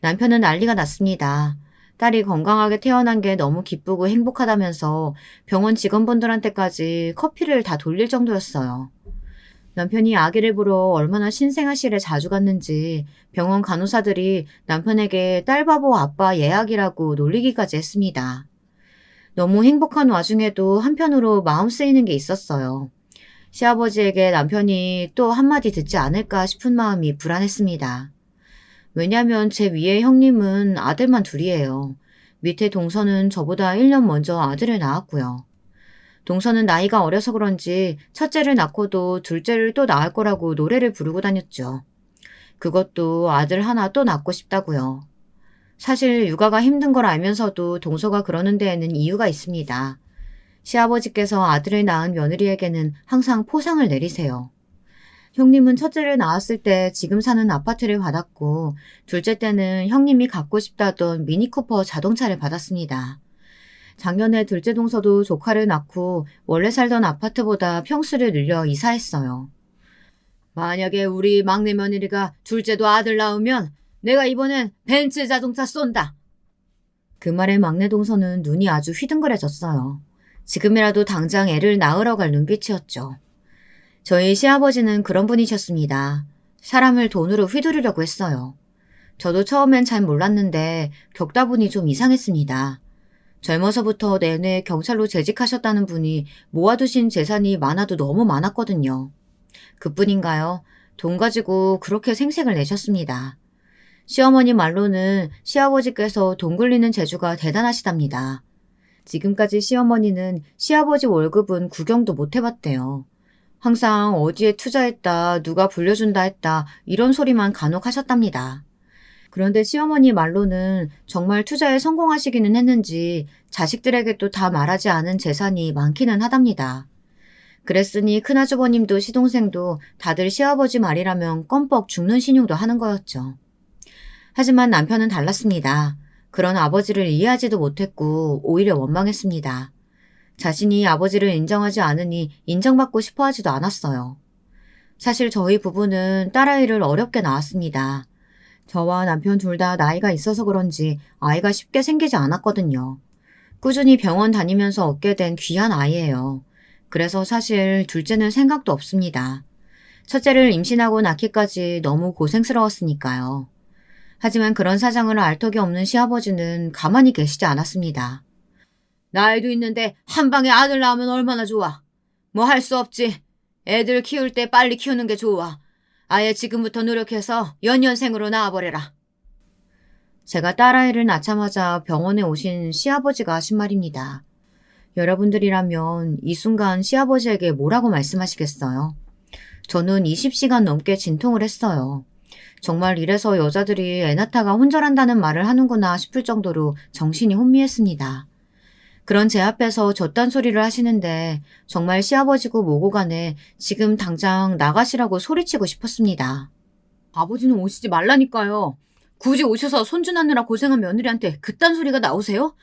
남편은 난리가 났습니다. 딸이 건강하게 태어난 게 너무 기쁘고 행복하다면서 병원 직원분들한테까지 커피를 다 돌릴 정도였어요. 남편이 아기를 보러 얼마나 신생아실에 자주 갔는지 병원 간호사들이 남편에게 딸바보 아빠 예약이라고 놀리기까지 했습니다. 너무 행복한 와중에도 한편으로 마음 쓰이는 게 있었어요. 시아버지에게 남편이 또 한마디 듣지 않을까 싶은 마음이 불안했습니다. 왜냐면 제 위에 형님은 아들만 둘이에요. 밑에 동서는 저보다 1년 먼저 아들을 낳았고요. 동서는 나이가 어려서 그런지 첫째를 낳고도 둘째를 또 낳을 거라고 노래를 부르고 다녔죠. 그것도 아들 하나 또 낳고 싶다고요. 사실 육아가 힘든 걸 알면서도 동서가 그러는 데에는 이유가 있습니다. 시아버지께서 아들을 낳은 며느리에게는 항상 포상을 내리세요. 형님은 첫째를 낳았을 때 지금 사는 아파트를 받았고 둘째 때는 형님이 갖고 싶다던 미니쿠퍼 자동차를 받았습니다. 작년에 둘째 동서도 조카를 낳고 원래 살던 아파트보다 평수를 늘려 이사했어요. 만약에 우리 막내 며느리가 둘째도 아들 낳으면 내가 이번엔 벤츠 자동차 쏜다. 그 말에 막내 동서는 눈이 아주 휘둥그레졌어요. 지금이라도 당장 애를 낳으러 갈 눈빛이었죠. 저희 시아버지는 그런 분이셨습니다. 사람을 돈으로 휘두르려고 했어요. 저도 처음엔 잘 몰랐는데 겪다 보니 좀 이상했습니다. 젊어서부터 내내 경찰로 재직하셨다는 분이 모아두신 재산이 많아도 너무 많았거든요. 그뿐인가요? 돈 가지고 그렇게 생색을 내셨습니다. 시어머니 말로는 시아버지께서 돈 굴리는 재주가 대단하시답니다. 지금까지 시어머니는 시아버지 월급은 구경도 못 해봤대요. 항상 어디에 투자했다, 누가 불려준다 했다 이런 소리만 간혹 하셨답니다. 그런데 시어머니 말로는 정말 투자에 성공하시기는 했는지 자식들에게도 다 말하지 않은 재산이 많기는 하답니다. 그랬으니 큰아주버님도 시동생도 다들 시아버지 말이라면 껌뻑 죽는 신용도 하는 거였죠. 하지만 남편은 달랐습니다. 그런 아버지를 이해하지도 못했고 오히려 원망했습니다. 자신이 아버지를 인정하지 않으니 인정받고 싶어 하지도 않았어요. 사실 저희 부부는 딸아이를 어렵게 낳았습니다. 저와 남편 둘 다 나이가 있어서 그런지 아이가 쉽게 생기지 않았거든요. 꾸준히 병원 다니면서 얻게 된 귀한 아이예요. 그래서 사실 둘째는 생각도 없습니다. 첫째를 임신하고 낳기까지 너무 고생스러웠으니까요. 하지만 그런 사정을 알 턱이 없는 시아버지는 가만히 계시지 않았습니다. 나이도 있는데 한 방에 아들 낳으면 얼마나 좋아. 뭐 할 수 없지. 애들 키울 때 빨리 키우는 게 좋아. 아예 지금부터 노력해서 연년생으로 낳아버려라. 제가 딸아이를 낳자마자 병원에 오신 시아버지가 하신 말입니다. 여러분들이라면 이 순간 시아버지에게 뭐라고 말씀하시겠어요? 저는 20시간 넘게 진통을 했어요. 정말 이래서 여자들이 애 낳다가 혼절한다는 말을 하는구나 싶을 정도로 정신이 혼미했습니다. 그런 제 앞에서 저딴 소리를 하시는데 정말 시아버지고 뭐고 간에 지금 당장 나가시라고 소리치고 싶었습니다. 아버지는 오시지 말라니까요. 굳이 오셔서 손주 낳느라 고생한 며느리한테 그딴 소리가 나오세요?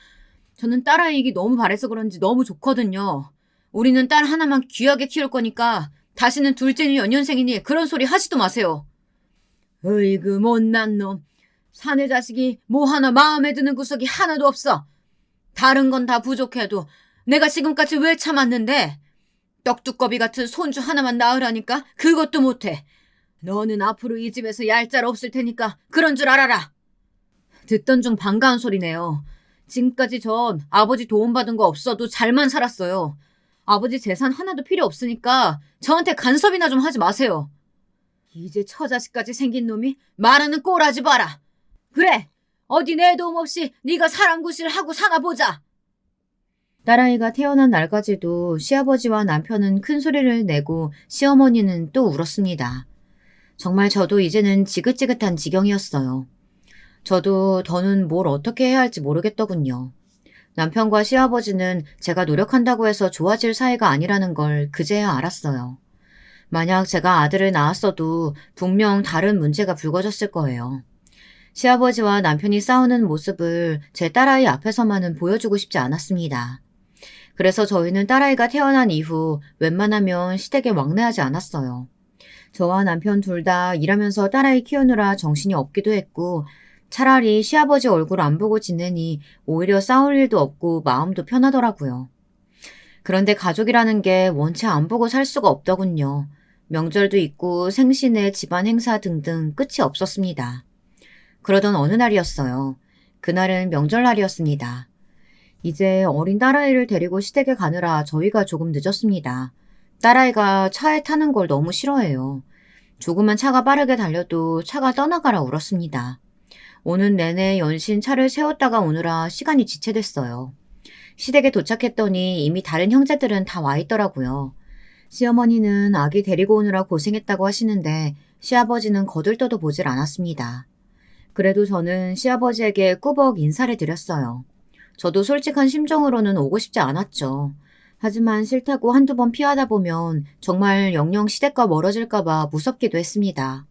저는 딸아이기 너무 바래서 그런지 너무 좋거든요. 우리는 딸 하나만 귀하게 키울 거니까 다시는 둘째는 연년생이니 그런 소리 하지도 마세요. 으이그 못난 놈. 사내 자식이 뭐 하나 마음에 드는 구석이 하나도 없어. 다른 건 다 부족해도 내가 지금까지 왜 참았는데? 떡두꺼비 같은 손주 하나만 낳으라니까 그것도 못해. 너는 앞으로 이 집에서 얄짤 없을 테니까 그런 줄 알아라. 듣던 중 반가운 소리네요. 지금까지 전 아버지 도움받은 거 없어도 잘만 살았어요. 아버지 재산 하나도 필요 없으니까 저한테 간섭이나 좀 하지 마세요. 이제 처자식까지 생긴 놈이 말하는 꼴하지 마라. 그래, 어디 내 도움 없이 네가 사람 구실 하고 사나 보자. 딸아이가 태어난 날까지도 시아버지와 남편은 큰 소리를 내고 시어머니는 또 울었습니다. 정말 저도 이제는 지긋지긋한 지경이었어요. 저도 더는 뭘 어떻게 해야 할지 모르겠더군요. 남편과 시아버지는 제가 노력한다고 해서 좋아질 사이가 아니라는 걸 그제야 알았어요. 만약 제가 아들을 낳았어도 분명 다른 문제가 불거졌을 거예요. 시아버지와 남편이 싸우는 모습을 제 딸아이 앞에서만은 보여주고 싶지 않았습니다. 그래서 저희는 딸아이가 태어난 이후 웬만하면 시댁에 왕래하지 않았어요. 저와 남편 둘 다 일하면서 딸아이 키우느라 정신이 없기도 했고 차라리 시아버지 얼굴 안 보고 지내니 오히려 싸울 일도 없고 마음도 편하더라고요. 그런데 가족이라는 게 원체 안 보고 살 수가 없더군요. 명절도 있고 생신에 집안 행사 등등 끝이 없었습니다. 그러던 어느 날이었어요. 그날은 명절날이었습니다. 이제 어린 딸아이를 데리고 시댁에 가느라 저희가 조금 늦었습니다. 딸아이가 차에 타는 걸 너무 싫어해요. 조그만 차가 빠르게 달려도 차가 떠나가라 울었습니다. 오는 내내 연신 차를 세웠다가 오느라 시간이 지체됐어요. 시댁에 도착했더니 이미 다른 형제들은 다 와 있더라고요. 시어머니는 아기 데리고 오느라 고생했다고 하시는데 시아버지는 거들떠도 보질 않았습니다. 그래도 저는 시아버지에게 꾸벅 인사를 드렸어요. 저도 솔직한 심정으로는 오고 싶지 않았죠. 하지만 싫다고 한두 번 피하다 보면 정말 영영 시댁과 멀어질까봐 무섭기도 했습니다.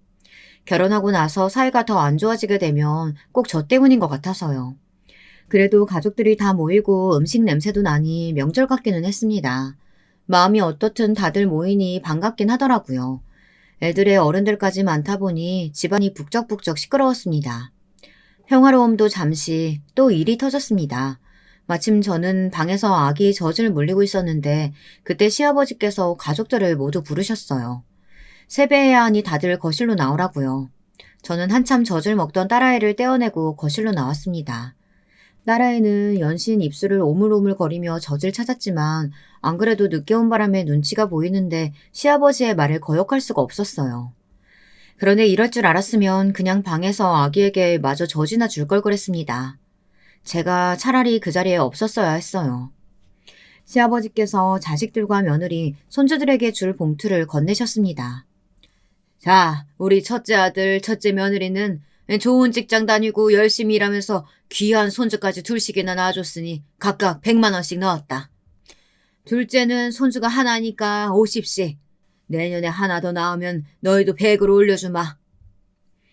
결혼하고 나서 사이가 더 안 좋아지게 되면 꼭 저 때문인 것 같아서요. 그래도 가족들이 다 모이고 음식 냄새도 나니 명절 같기는 했습니다. 마음이 어떻든 다들 모이니 반갑긴 하더라고요. 애들의 어른들까지 많다 보니 집안이 북적북적 시끄러웠습니다. 평화로움도 잠시 또 일이 터졌습니다. 마침 저는 방에서 아기 젖을 물리고 있었는데 그때 시아버지께서 가족들을 모두 부르셨어요. 세배해야 하니 다들 거실로 나오라고요. 저는 한참 젖을 먹던 딸아이를 떼어내고 거실로 나왔습니다. 딸아이는 연신 입술을 오물오물거리며 젖을 찾았지만 안 그래도 늦게 온 바람에 눈치가 보이는데 시아버지의 말을 거역할 수가 없었어요. 그런데 이럴 줄 알았으면 그냥 방에서 아기에게 마저 젖이나 줄 걸 그랬습니다. 제가 차라리 그 자리에 없었어야 했어요. 시아버지께서 자식들과 며느리, 손주들에게 줄 봉투를 건네셨습니다. 자, 우리 첫째 아들, 첫째 며느리는 좋은 직장 다니고 열심히 일하면서 귀한 손주까지 둘씩이나 낳아줬으니 각각 100만 원씩 넣었다. 둘째는 손주가 하나니까 50씩. 내년에 하나 더 낳으면 너희도 100으로 올려주마.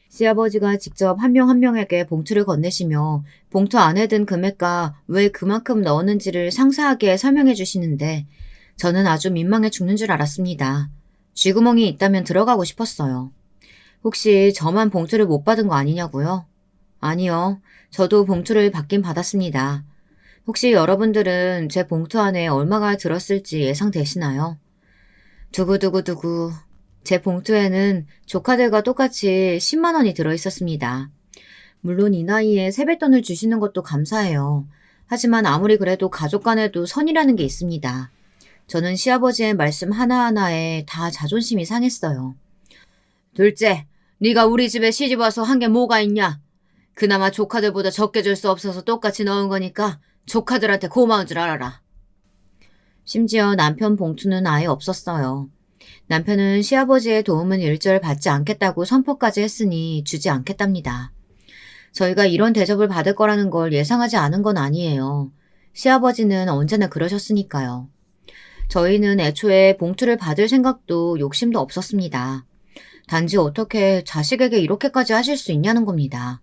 시아버지가 직접 한 명 한 명에게 봉투를 건네시며 봉투 안에 든 금액과 왜 그만큼 넣었는지를 상세하게 설명해 주시는데 저는 아주 민망해 죽는 줄 알았습니다. 쥐구멍이 있다면 들어가고 싶었어요. 혹시 저만 봉투를 못 받은 거 아니냐고요? 아니요. 저도 봉투를 받긴 받았습니다. 혹시 여러분들은 제 봉투 안에 얼마가 들었을지 예상되시나요? 두구두구두구. 제 봉투에는 조카들과 똑같이 10만 원이 들어있었습니다. 물론 이 나이에 세뱃돈을 주시는 것도 감사해요. 하지만 아무리 그래도 가족 간에도 선이라는 게 있습니다. 저는 시아버지의 말씀 하나하나에 다 자존심이 상했어요. 둘째, 네가 우리 집에 시집와서 한 게 뭐가 있냐? 그나마 조카들보다 적게 줄 수 없어서 똑같이 넣은 거니까 조카들한테 고마운 줄 알아라. 심지어 남편 봉투는 아예 없었어요. 남편은 시아버지의 도움은 일절 받지 않겠다고 선포까지 했으니 주지 않겠답니다. 저희가 이런 대접을 받을 거라는 걸 예상하지 않은 건 아니에요. 시아버지는 언제나 그러셨으니까요. 저희는 애초에 봉투를 받을 생각도 욕심도 없었습니다. 단지 어떻게 자식에게 이렇게까지 하실 수 있냐는 겁니다.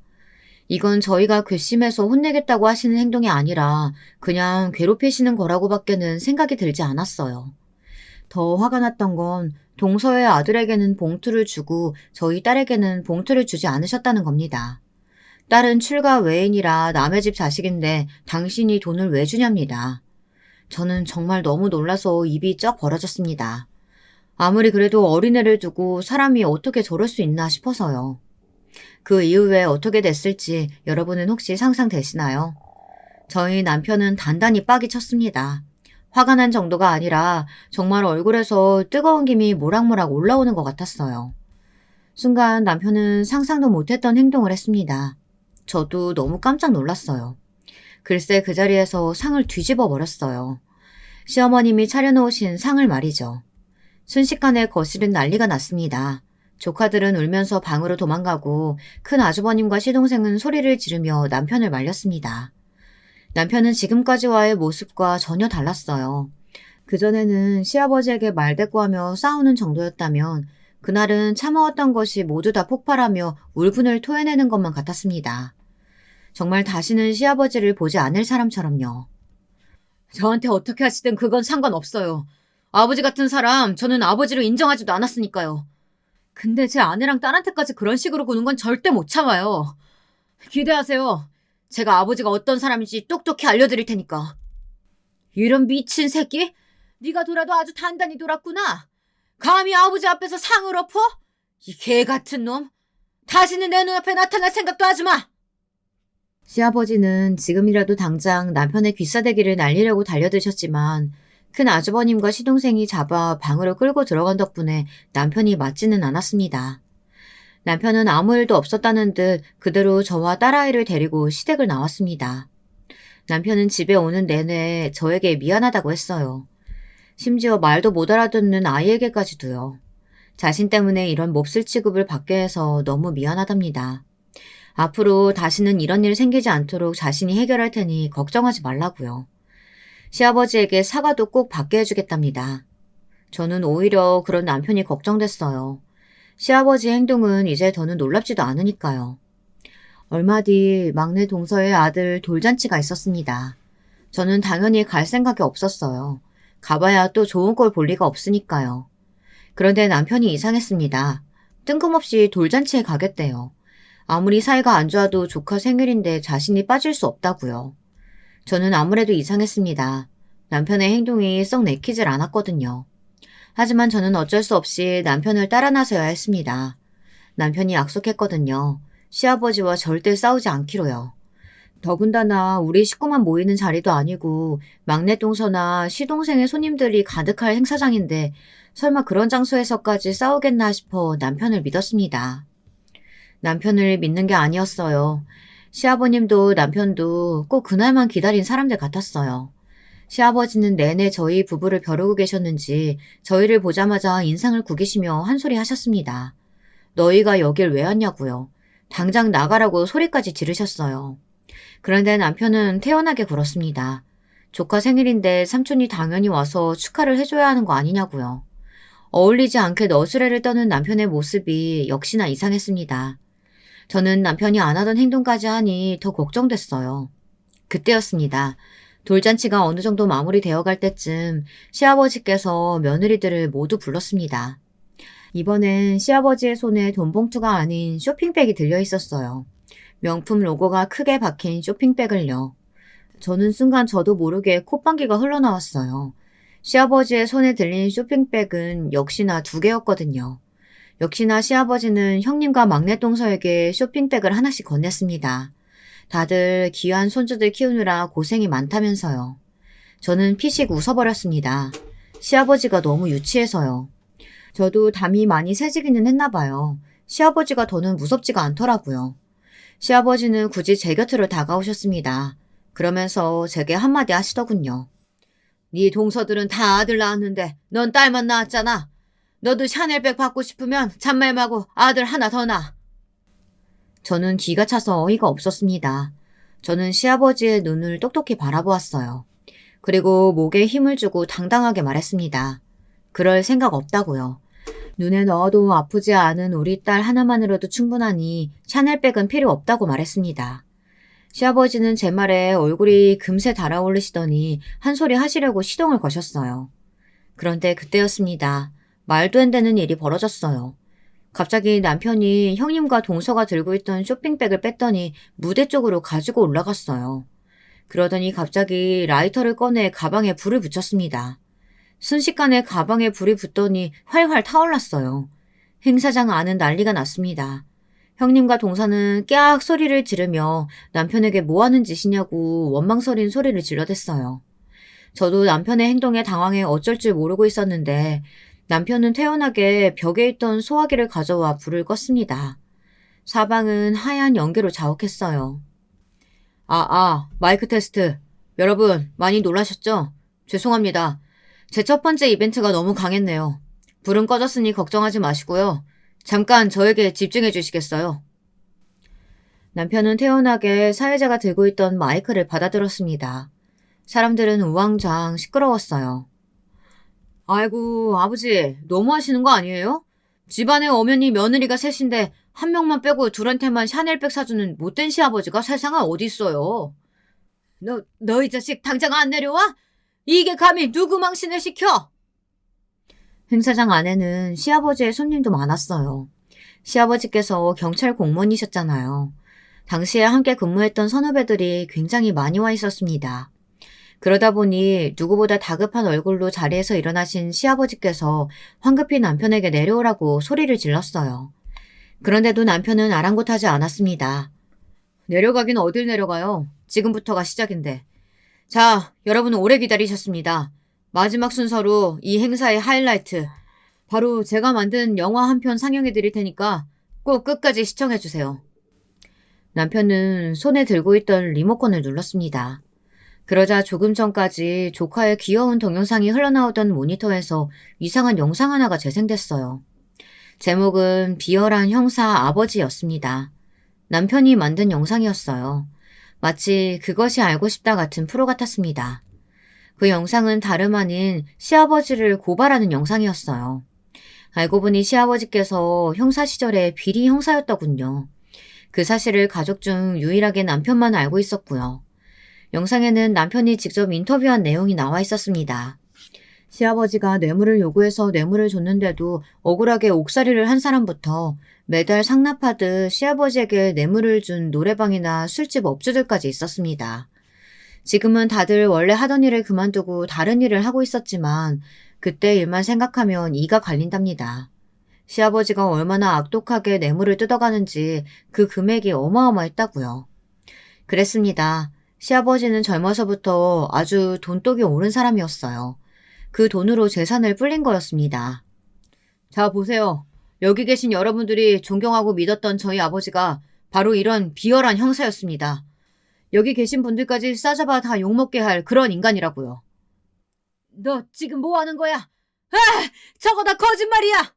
이건 저희가 괘씸해서 혼내겠다고 하시는 행동이 아니라 그냥 괴롭히시는 거라고밖에는 생각이 들지 않았어요. 더 화가 났던 건 동서의 아들에게는 봉투를 주고 저희 딸에게는 봉투를 주지 않으셨다는 겁니다. 딸은 출가 외인이라 남의 집 자식인데 당신이 돈을 왜 주냐입니다. 저는 정말 너무 놀라서 입이 쩍 벌어졌습니다. 아무리 그래도 어린애를 두고 사람이 어떻게 저럴 수 있나 싶어서요. 그 이후에 어떻게 됐을지 여러분은 혹시 상상되시나요? 저희 남편은 단단히 빡이 쳤습니다. 화가 난 정도가 아니라 정말 얼굴에서 뜨거운 김이 모락모락 올라오는 것 같았어요. 순간 남편은 상상도 못했던 행동을 했습니다. 저도 너무 깜짝 놀랐어요. 글쎄 그 자리에서 상을 뒤집어 버렸어요. 시어머님이 차려놓으신 상을 말이죠. 순식간에 거실은 난리가 났습니다. 조카들은 울면서 방으로 도망가고 큰 아주버님과 시동생은 소리를 지르며 남편을 말렸습니다. 남편은 지금까지와의 모습과 전혀 달랐어요. 그전에는 시아버지에게 말대꾸하며 싸우는 정도였다면 그날은 참아왔던 것이 모두 다 폭발하며 울분을 토해내는 것만 같았습니다. 정말 다시는 시아버지를 보지 않을 사람처럼요. 저한테 어떻게 하시든 그건 상관없어요. 아버지 같은 사람 저는 아버지로 인정하지도 않았으니까요. 근데 제 아내랑 딸한테까지 그런 식으로 구는 건 절대 못 참아요. 기대하세요. 제가 아버지가 어떤 사람인지 똑똑히 알려드릴 테니까. 이런 미친 새끼? 네가 돌아도 아주 단단히 돌았구나. 감히 아버지 앞에서 상을 엎어? 이 개 같은 놈. 다시는 내 눈앞에 나타날 생각도 하지 마. 시아버지는 지금이라도 당장 남편의 귀싸대기를 날리려고 달려드셨지만 큰 아주버님과 시동생이 잡아 방으로 끌고 들어간 덕분에 남편이 맞지는 않았습니다. 남편은 아무 일도 없었다는 듯 그대로 저와 딸아이를 데리고 시댁을 나왔습니다. 남편은 집에 오는 내내 저에게 미안하다고 했어요. 심지어 말도 못 알아듣는 아이에게까지도요. 자신 때문에 이런 몹쓸 취급을 받게 해서 너무 미안하답니다. 앞으로 다시는 이런 일 생기지 않도록 자신이 해결할 테니 걱정하지 말라고요. 시아버지에게 사과도 꼭 받게 해주겠답니다. 저는 오히려 그런 남편이 걱정됐어요. 시아버지의 행동은 이제 더는 놀랍지도 않으니까요. 얼마 뒤 막내 동서의 아들 돌잔치가 있었습니다. 저는 당연히 갈 생각이 없었어요. 가봐야 또 좋은 꼴 볼 리가 없으니까요. 그런데 남편이 이상했습니다. 뜬금없이 돌잔치에 가겠대요. 아무리 사이가 안 좋아도 조카 생일인데 자신이 빠질 수 없다고요. 저는 아무래도 이상했습니다. 남편의 행동이 썩 내키질 않았거든요. 하지만 저는 어쩔 수 없이 남편을 따라 나서야 했습니다. 남편이 약속했거든요. 시아버지와 절대 싸우지 않기로요. 더군다나 우리 식구만 모이는 자리도 아니고 막내 동서나 시동생의 손님들이 가득할 행사장인데 설마 그런 장소에서까지 싸우겠나 싶어 남편을 믿었습니다. 남편을 믿는 게 아니었어요. 시아버님도 남편도 꼭 그날만 기다린 사람들 같았어요. 시아버지는 내내 저희 부부를 벼르고 계셨는지 저희를 보자마자 인상을 구기시며 한 소리 하셨습니다. 너희가 여길 왜 왔냐고요. 당장 나가라고 소리까지 지르셨어요. 그런데 남편은 태연하게 굴었습니다. 조카 생일인데 삼촌이 당연히 와서 축하를 해줘야 하는 거 아니냐고요. 어울리지 않게 너스레를 떠는 남편의 모습이 역시나 이상했습니다. 저는 남편이 안 하던 행동까지 하니 더 걱정됐어요. 그때였습니다. 돌잔치가 어느 정도 마무리되어 갈 때쯤 시아버지께서 며느리들을 모두 불렀습니다. 이번엔 시아버지의 손에 돈봉투가 아닌 쇼핑백이 들려 있었어요. 명품 로고가 크게 박힌 쇼핑백을요. 저는 순간 저도 모르게 콧방귀가 흘러나왔어요. 시아버지의 손에 들린 쇼핑백은 역시나 2개였거든요. 역시나 시아버지는 형님과 막내 동서에게 쇼핑백을 하나씩 건넸습니다. 다들 귀한 손주들 키우느라 고생이 많다면서요. 저는 피식 웃어버렸습니다. 시아버지가 너무 유치해서요. 저도 담이 많이 새지기는 했나 봐요. 시아버지가 더는 무섭지가 않더라고요. 시아버지는 굳이 제 곁으로 다가오셨습니다. 그러면서 제게 한마디 하시더군요. 네 동서들은 다 아들 낳았는데 넌 딸만 낳았잖아. 너도 샤넬백 받고 싶으면 잔말마고 아들 하나 더 낳아. 저는 기가 차서 어이가 없었습니다. 저는 시아버지의 눈을 똑똑히 바라보았어요. 그리고 목에 힘을 주고 당당하게 말했습니다. 그럴 생각 없다고요. 눈에 넣어도 아프지 않은 우리 딸 하나만으로도 충분하니 샤넬백은 필요 없다고 말했습니다. 시아버지는 제 말에 얼굴이 금세 달아오르시더니 한 소리 하시려고 시동을 거셨어요. 그런데 그때였습니다. 말도 안 되는 일이 벌어졌어요. 갑자기 남편이 형님과 동서가 들고 있던 쇼핑백을 뺐더니 무대 쪽으로 가지고 올라갔어요. 그러더니 갑자기 라이터를 꺼내 가방에 불을 붙였습니다. 순식간에 가방에 불이 붙더니 활활 타올랐어요. 행사장 안은 난리가 났습니다. 형님과 동서는 깨악 소리를 지르며 남편에게 뭐 하는 짓이냐고 원망스러운 소리를 질러댔어요. 저도 남편의 행동에 당황해 어쩔 줄 모르고 있었는데 남편은 태연하게 벽에 있던 소화기를 가져와 불을 껐습니다. 사방은 하얀 연기로 자욱했어요. 마이크 테스트. 여러분 많이 놀라셨죠? 죄송합니다. 제 첫 번째 이벤트가 너무 강했네요. 불은 꺼졌으니 걱정하지 마시고요. 잠깐 저에게 집중해 주시겠어요? 남편은 태연하게 사회자가 들고 있던 마이크를 받아들었습니다. 사람들은 우왕좌왕 시끄러웠어요. 아이고 아버지 너무 하시는 거 아니에요? 집안에 엄연히 며느리가 셋인데 한 명만 빼고 둘한테만 샤넬백 사주는 못된 시아버지가 세상에 어디 있어요. 너 이 자식 당장 안 내려와? 이게 감히 누구 망신을 시켜? 행사장 안에는 시아버지의 손님도 많았어요. 시아버지께서 경찰 공무원이셨잖아요. 당시에 함께 근무했던 선후배들이 굉장히 많이 와 있었습니다. 그러다 보니 누구보다 다급한 얼굴로 자리에서 일어나신 시아버지께서 황급히 남편에게 내려오라고 소리를 질렀어요. 그런데도 남편은 아랑곳하지 않았습니다. 내려가긴 어딜 내려가요. 지금부터가 시작인데. 자, 여러분 오래 기다리셨습니다. 마지막 순서로 이 행사의 하이라이트. 바로 제가 만든 영화 한 편 상영해 드릴 테니까 꼭 끝까지 시청해 주세요. 남편은 손에 들고 있던 리모컨을 눌렀습니다. 그러자 조금 전까지 조카의 귀여운 동영상이 흘러나오던 모니터에서 이상한 영상 하나가 재생됐어요. 제목은 비열한 형사 아버지였습니다. 남편이 만든 영상이었어요. 마치 그것이 알고 싶다 같은 프로 같았습니다. 그 영상은 다름 아닌 시아버지를 고발하는 영상이었어요. 알고 보니 시아버지께서 형사 시절에 비리 형사였더군요. 그 사실을 가족 중 유일하게 남편만 알고 있었고요. 영상에는 남편이 직접 인터뷰한 내용이 나와 있었습니다. 시아버지가 뇌물을 요구해서 뇌물을 줬는데도 억울하게 옥살이를 한 사람부터 매달 상납하듯 시아버지에게 뇌물을 준 노래방이나 술집 업주들까지 있었습니다. 지금은 다들 원래 하던 일을 그만두고 다른 일을 하고 있었지만 그때 일만 생각하면 이가 갈린답니다. 시아버지가 얼마나 악독하게 뇌물을 뜯어가는지 그 금액이 어마어마했다고요. 그랬습니다. 시아버지는 젊어서부터 아주 돈독이 오른 사람이었어요. 그 돈으로 재산을 불린 거였습니다. 자, 보세요. 여기 계신 여러분들이 존경하고 믿었던 저희 아버지가 바로 이런 비열한 형사였습니다. 여기 계신 분들까지 싸잡아 다 욕먹게 할 그런 인간이라고요. 너 지금 뭐 하는 거야? 아! 저거 다 거짓말이야!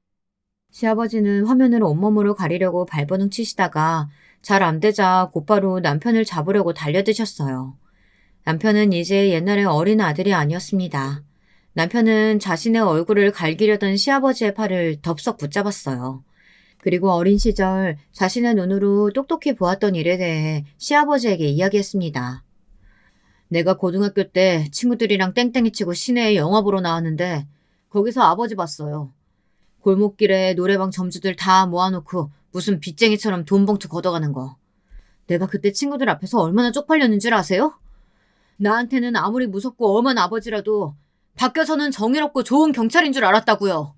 시아버지는 화면으로 온몸으로 가리려고 발버둥 치시다가 잘 안 되자 곧바로 남편을 잡으려고 달려드셨어요. 남편은 이제 옛날의 어린 아들이 아니었습니다. 남편은 자신의 얼굴을 갈기려던 시아버지의 팔을 덥석 붙잡았어요. 그리고 어린 시절 자신의 눈으로 똑똑히 보았던 일에 대해 시아버지에게 이야기했습니다. 내가 고등학교 때 친구들이랑 땡땡이 치고 시내에 영화 보러 나왔는데 거기서 아버지 봤어요. 골목길에 노래방 점주들 다 모아놓고 무슨 빚쟁이처럼 돈 봉투 걷어가는 거. 내가 그때 친구들 앞에서 얼마나 쪽팔렸는 줄 아세요? 나한테는 아무리 무섭고 엄한 아버지라도 밖에서는 정의롭고 좋은 경찰인 줄 알았다고요.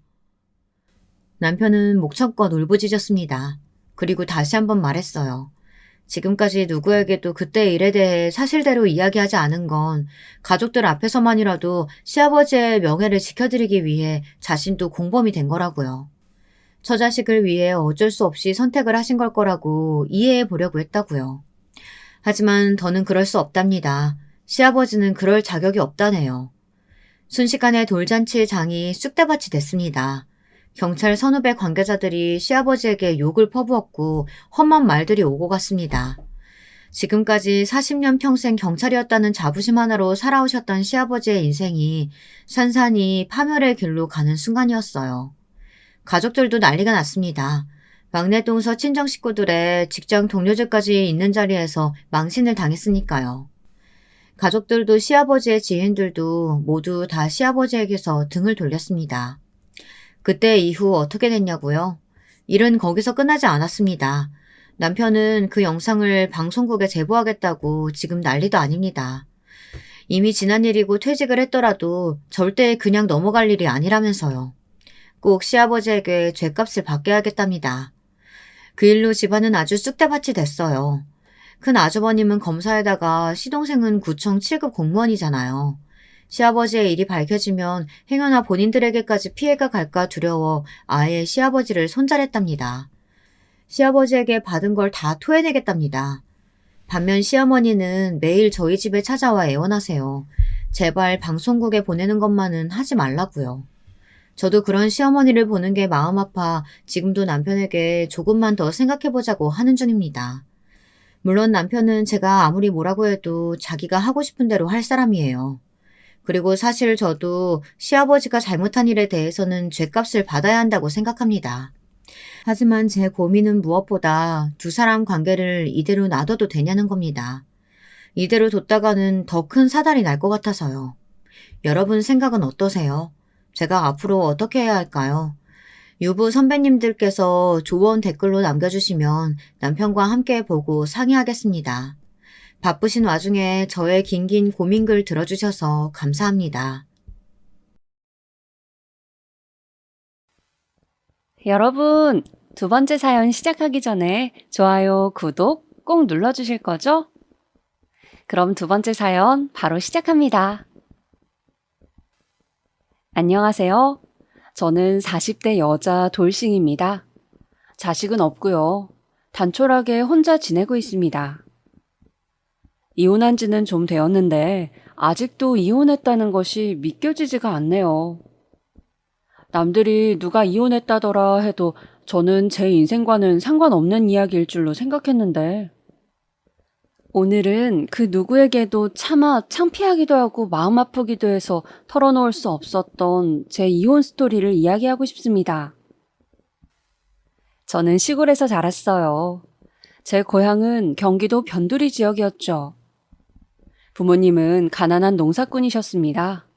남편은 목청껏 울부짖었습니다. 그리고 다시 한번 말했어요. 지금까지 누구에게도 그때 일에 대해 사실대로 이야기하지 않은 건 가족들 앞에서만이라도 시아버지의 명예를 지켜드리기 위해 자신도 공범이 된 거라고요. 처자식을 위해 어쩔 수 없이 선택을 하신 걸 거라고 이해해 보려고 했다고요. 하지만 더는 그럴 수 없답니다. 시아버지는 그럴 자격이 없다네요. 순식간에 돌잔치의 장이 쑥대밭이 됐습니다. 경찰 선후배 관계자들이 시아버지에게 욕을 퍼부었고 험한 말들이 오고 갔습니다. 지금까지 40년 평생 경찰이었다는 자부심 하나로 살아오셨던 시아버지의 인생이 산산이 파멸의 길로 가는 순간이었어요. 가족들도 난리가 났습니다. 막내 동서 친정 식구들의 직장 동료들까지 있는 자리에서 망신을 당했으니까요. 가족들도 시아버지의 지인들도 모두 다 시아버지에게서 등을 돌렸습니다. 그때 이후 어떻게 됐냐고요? 일은 거기서 끝나지 않았습니다. 남편은 그 영상을 방송국에 제보하겠다고 지금 난리도 아닙니다. 이미 지난 일이고 퇴직을 했더라도 절대 그냥 넘어갈 일이 아니라면서요. 꼭 시아버지에게 죗값을 받게 하겠답니다. 그 일로 집안은 아주 쑥대밭이 됐어요. 큰 아주버님은 검사에다가 시동생은 구청 7급 공무원이잖아요. 시아버지의 일이 밝혀지면 행여나 본인들에게까지 피해가 갈까 두려워 아예 시아버지를 손절했답니다. 시아버지에게 받은 걸 다 토해내겠답니다. 반면 시어머니는 매일 저희 집에 찾아와 애원하세요. 제발 방송국에 보내는 것만은 하지 말라고요. 저도 그런 시어머니를 보는 게 마음 아파 지금도 남편에게 조금만 더 생각해보자고 하는 중입니다. 물론 남편은 제가 아무리 뭐라고 해도 자기가 하고 싶은 대로 할 사람이에요. 그리고 사실 저도 시아버지가 잘못한 일에 대해서는 죗값을 받아야 한다고 생각합니다. 하지만 제 고민은 무엇보다 두 사람 관계를 이대로 놔둬도 되냐는 겁니다. 이대로 뒀다가는 더 큰 사달이 날 것 같아서요. 여러분 생각은 어떠세요? 제가 앞으로 어떻게 해야 할까요? 유부 선배님들께서 조언 댓글로 남겨주시면 남편과 함께 보고 상의하겠습니다. 바쁘신 와중에 저의 긴긴 고민글 들어주셔서 감사합니다. 여러분, 두 번째 사연 시작하기 전에 좋아요, 구독 꼭 눌러주실 거죠? 그럼 두 번째 사연 바로 시작합니다. 안녕하세요. 저는 40대 여자 돌싱입니다. 자식은 없고요. 단촐하게 혼자 지내고 있습니다. 이혼한 지는 좀 되었는데 아직도 이혼했다는 것이 믿겨지지가 않네요. 남들이 누가 이혼했다더라 해도 저는 제 인생과는 상관없는 이야기일 줄로 생각했는데 오늘은 그 누구에게도 차마 창피하기도 하고 마음 아프기도 해서 털어놓을 수 없었던 제 이혼 스토리를 이야기하고 싶습니다. 저는 시골에서 자랐어요. 제 고향은 경기도 변두리 지역이었죠. 부모님은 가난한 농사꾼이셨습니다.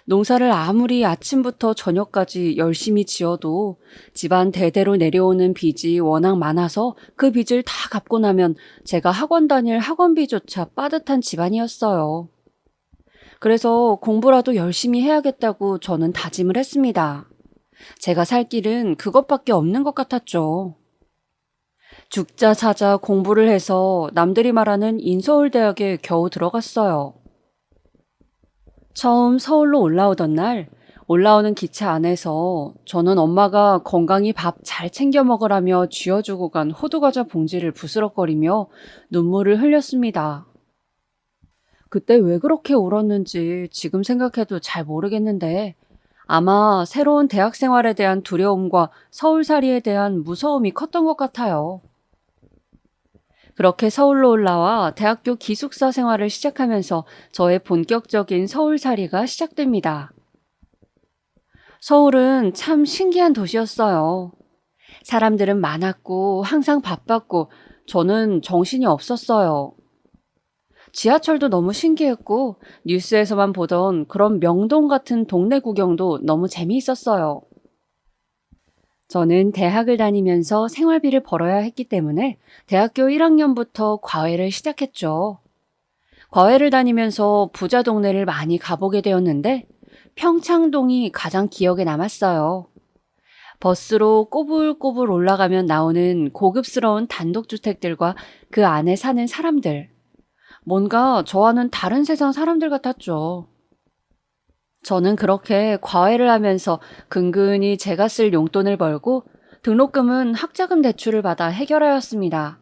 농사를 아무리 아침부터 저녁까지 열심히 지어도 집안 대대로 내려오는 빚이 워낙 많아서 그 빚을 다 갚고 나면 제가 학원 다닐 학원비조차 빠듯한 집안이었어요. 그래서 공부라도 열심히 해야겠다고 저는 다짐을 했습니다. 제가 살 길은 그것밖에 없는 것 같았죠. 죽자 사자 공부를 해서 남들이 말하는 인서울대학에 겨우 들어갔어요. 처음 서울로 올라오던 날, 올라오는 기차 안에서 저는 엄마가 건강히 밥 잘 챙겨 먹으라며 쥐어주고 간 호두과자 봉지를 부스럭거리며 눈물을 흘렸습니다. 그때 왜 그렇게 울었는지 지금 생각해도 잘 모르겠는데 아마 새로운 대학 생활에 대한 두려움과 서울살이에 대한 무서움이 컸던 것 같아요. 그렇게 서울로 올라와 대학교 기숙사 생활을 시작하면서 저의 본격적인 서울살이가 시작됩니다. 서울은 참 신기한 도시였어요. 사람들은 많았고 항상 바빴고 저는 정신이 없었어요. 지하철도 너무 신기했고 뉴스에서만 보던 그런 명동 같은 동네 구경도 너무 재미있었어요. 저는 대학을 다니면서 생활비를 벌어야 했기 때문에 대학교 1학년부터 과외를 시작했죠. 과외를 다니면서 부자 동네를 많이 가보게 되었는데 평창동이 가장 기억에 남았어요. 버스로 꼬불꼬불 올라가면 나오는 고급스러운 단독주택들과 그 안에 사는 사람들. 뭔가 저와는 다른 세상 사람들 같았죠. 저는 그렇게 과외를 하면서 근근히 제가 쓸 용돈을 벌고 등록금은 학자금 대출을 받아 해결하였습니다.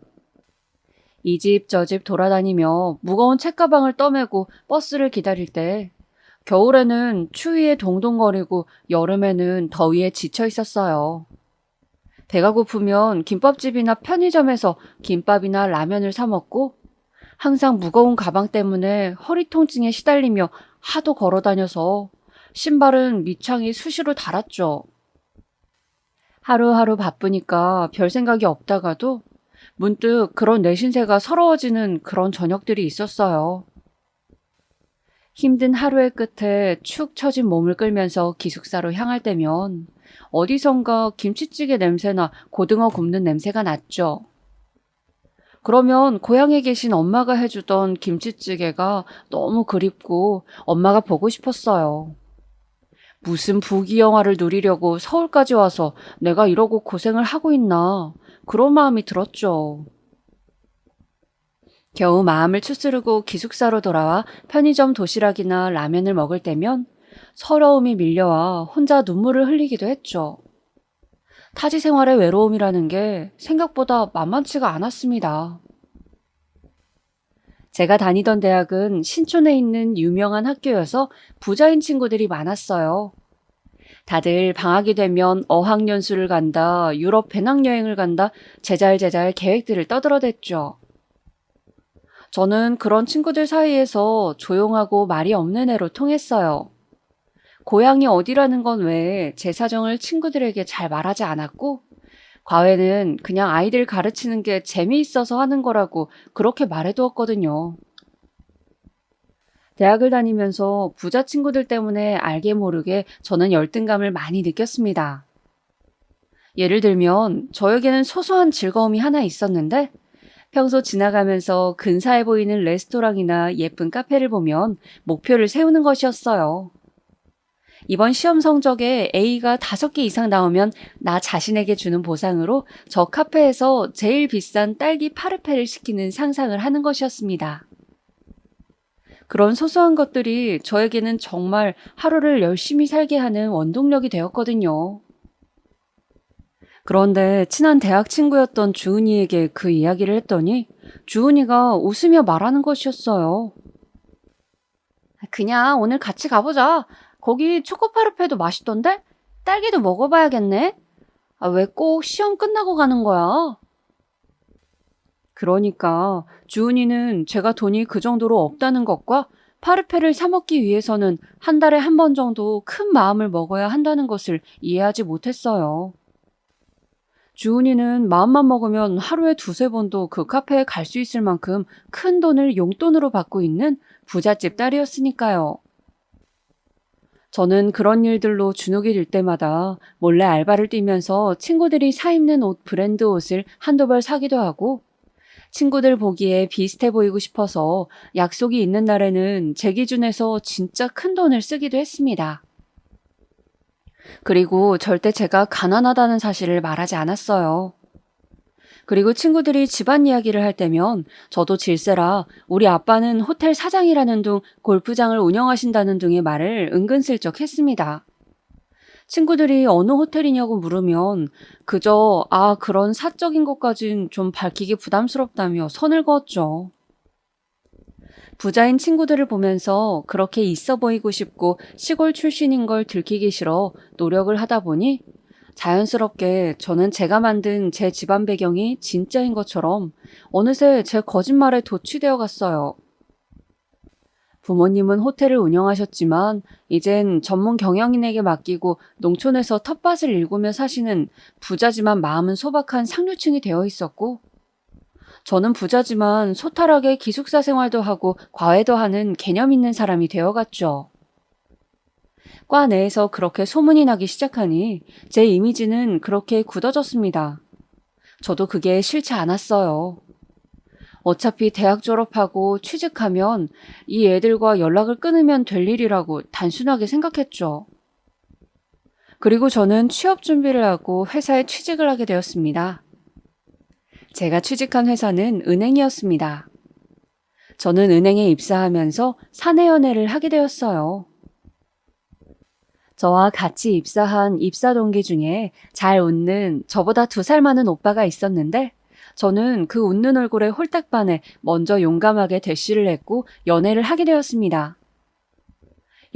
이 집 저 집 돌아다니며 무거운 책가방을 떠메고 버스를 기다릴 때 겨울에는 추위에 동동거리고 여름에는 더위에 지쳐 있었어요. 배가 고프면 김밥집이나 편의점에서 김밥이나 라면을 사 먹고 항상 무거운 가방 때문에 허리 통증에 시달리며 하도 걸어 다녀서 신발은 밑창이 수시로 닳았죠. 하루하루 바쁘니까 별 생각이 없다가도 문득 그런 내 신세가 서러워지는 그런 저녁들이 있었어요. 힘든 하루의 끝에 축 처진 몸을 끌면서 기숙사로 향할 때면 어디선가 김치찌개 냄새나 고등어 굽는 냄새가 났죠. 그러면 고향에 계신 엄마가 해주던 김치찌개가 너무 그립고 엄마가 보고 싶었어요. 무슨 부귀 영화를 누리려고 서울까지 와서 내가 이러고 고생을 하고 있나 그런 마음이 들었죠. 겨우 마음을 추스르고 기숙사로 돌아와 편의점 도시락이나 라면을 먹을 때면 서러움이 밀려와 혼자 눈물을 흘리기도 했죠. 타지 생활의 외로움이라는 게 생각보다 만만치가 않았습니다. 제가 다니던 대학은 신촌에 있는 유명한 학교여서 부자인 친구들이 많았어요. 다들 방학이 되면 어학연수를 간다, 유럽 배낭여행을 간다, 제잘제잘 계획들을 떠들어댔죠. 저는 그런 친구들 사이에서 조용하고 말이 없는 애로 통했어요. 고향이 어디라는 건 외에 제 사정을 친구들에게 잘 말하지 않았고 과외는 그냥 아이들 가르치는 게 재미있어서 하는 거라고 그렇게 말해두었거든요. 대학을 다니면서 부자 친구들 때문에 알게 모르게 저는 열등감을 많이 느꼈습니다. 예를 들면 저에게는 소소한 즐거움이 하나 있었는데 평소 지나가면서 근사해 보이는 레스토랑이나 예쁜 카페를 보면 목표를 세우는 것이었어요. 이번 시험 성적에 A가 5개 이상 나오면 나 자신에게 주는 보상으로 저 카페에서 제일 비싼 딸기 파르페를 시키는 상상을 하는 것이었습니다. 그런 소소한 것들이 저에게는 정말 하루를 열심히 살게 하는 원동력이 되었거든요. 그런데 친한 대학 친구였던 주은이에게 그 이야기를 했더니 주은이가 웃으며 말하는 것이었어요. 그냥 오늘 같이 가보자. 거기 초코파르페도 맛있던데? 딸기도 먹어봐야겠네. 왜 꼭 시험 끝나고 가는 거야? 그러니까 주은이는 제가 돈이 그 정도로 없다는 것과 파르페를 사 먹기 위해서는 한 달에 한 번 정도 큰 마음을 먹어야 한다는 것을 이해하지 못했어요. 주은이는 마음만 먹으면 하루에 2~3번도 그 카페에 갈 수 있을 만큼 큰 돈을 용돈으로 받고 있는 부잣집 딸이었으니까요. 저는 그런 일들로 주눅이 들 때마다 몰래 알바를 뛰면서 친구들이 사 입는 옷 브랜드 옷을 한두 벌 사기도 하고 친구들 보기에 비슷해 보이고 싶어서 약속이 있는 날에는 제 기준에서 진짜 큰 돈을 쓰기도 했습니다. 그리고 절대 제가 가난하다는 사실을 말하지 않았어요. 그리고 친구들이 집안 이야기를 할 때면 저도 질세라 우리 아빠는 호텔 사장이라는 둥 골프장을 운영하신다는 등의 말을 은근슬쩍 했습니다. 친구들이 어느 호텔이냐고 물으면 그저 그런 사적인 것까진 좀 밝히기 부담스럽다며 선을 그었죠. 부자인 친구들을 보면서 그렇게 있어 보이고 싶고 시골 출신인 걸 들키기 싫어 노력을 하다 보니 자연스럽게 저는 제가 만든 제 집안 배경이 진짜인 것처럼 어느새 제 거짓말에 도취되어 갔어요. 부모님은 호텔을 운영하셨지만 이젠 전문 경영인에게 맡기고 농촌에서 텃밭을 일구며 사시는 부자지만 마음은 소박한 상류층이 되어 있었고 저는 부자지만 소탈하게 기숙사 생활도 하고 과외도 하는 개념 있는 사람이 되어갔죠. 과 내에서 그렇게 소문이 나기 시작하니 제 이미지는 그렇게 굳어졌습니다. 저도 그게 싫지 않았어요. 어차피 대학 졸업하고 취직하면 이 애들과 연락을 끊으면 될 일이라고 단순하게 생각했죠. 그리고 저는 취업 준비를 하고 회사에 취직을 하게 되었습니다. 제가 취직한 회사는 은행이었습니다. 저는 은행에 입사하면서 사내연애를 하게 되었어요. 저와 같이 입사한 입사 동기 중에 잘 웃는 저보다 2살 많은 오빠가 있었는데 저는 그 웃는 얼굴에 홀딱 반해 먼저 용감하게 대시를 했고 연애를 하게 되었습니다.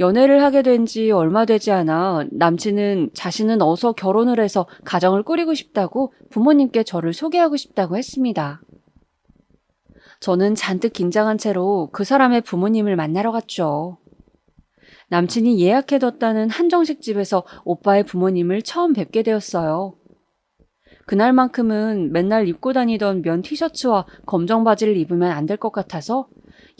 연애를 하게 된 지 얼마 되지 않아 남친은 자신은 어서 결혼을 해서 가정을 꾸리고 싶다고 부모님께 저를 소개하고 싶다고 했습니다. 저는 잔뜩 긴장한 채로 그 사람의 부모님을 만나러 갔죠. 남친이 예약해뒀다는 한정식 집에서 오빠의 부모님을 처음 뵙게 되었어요. 그날만큼은 맨날 입고 다니던 면 티셔츠와 검정 바지를 입으면 안 될 것 같아서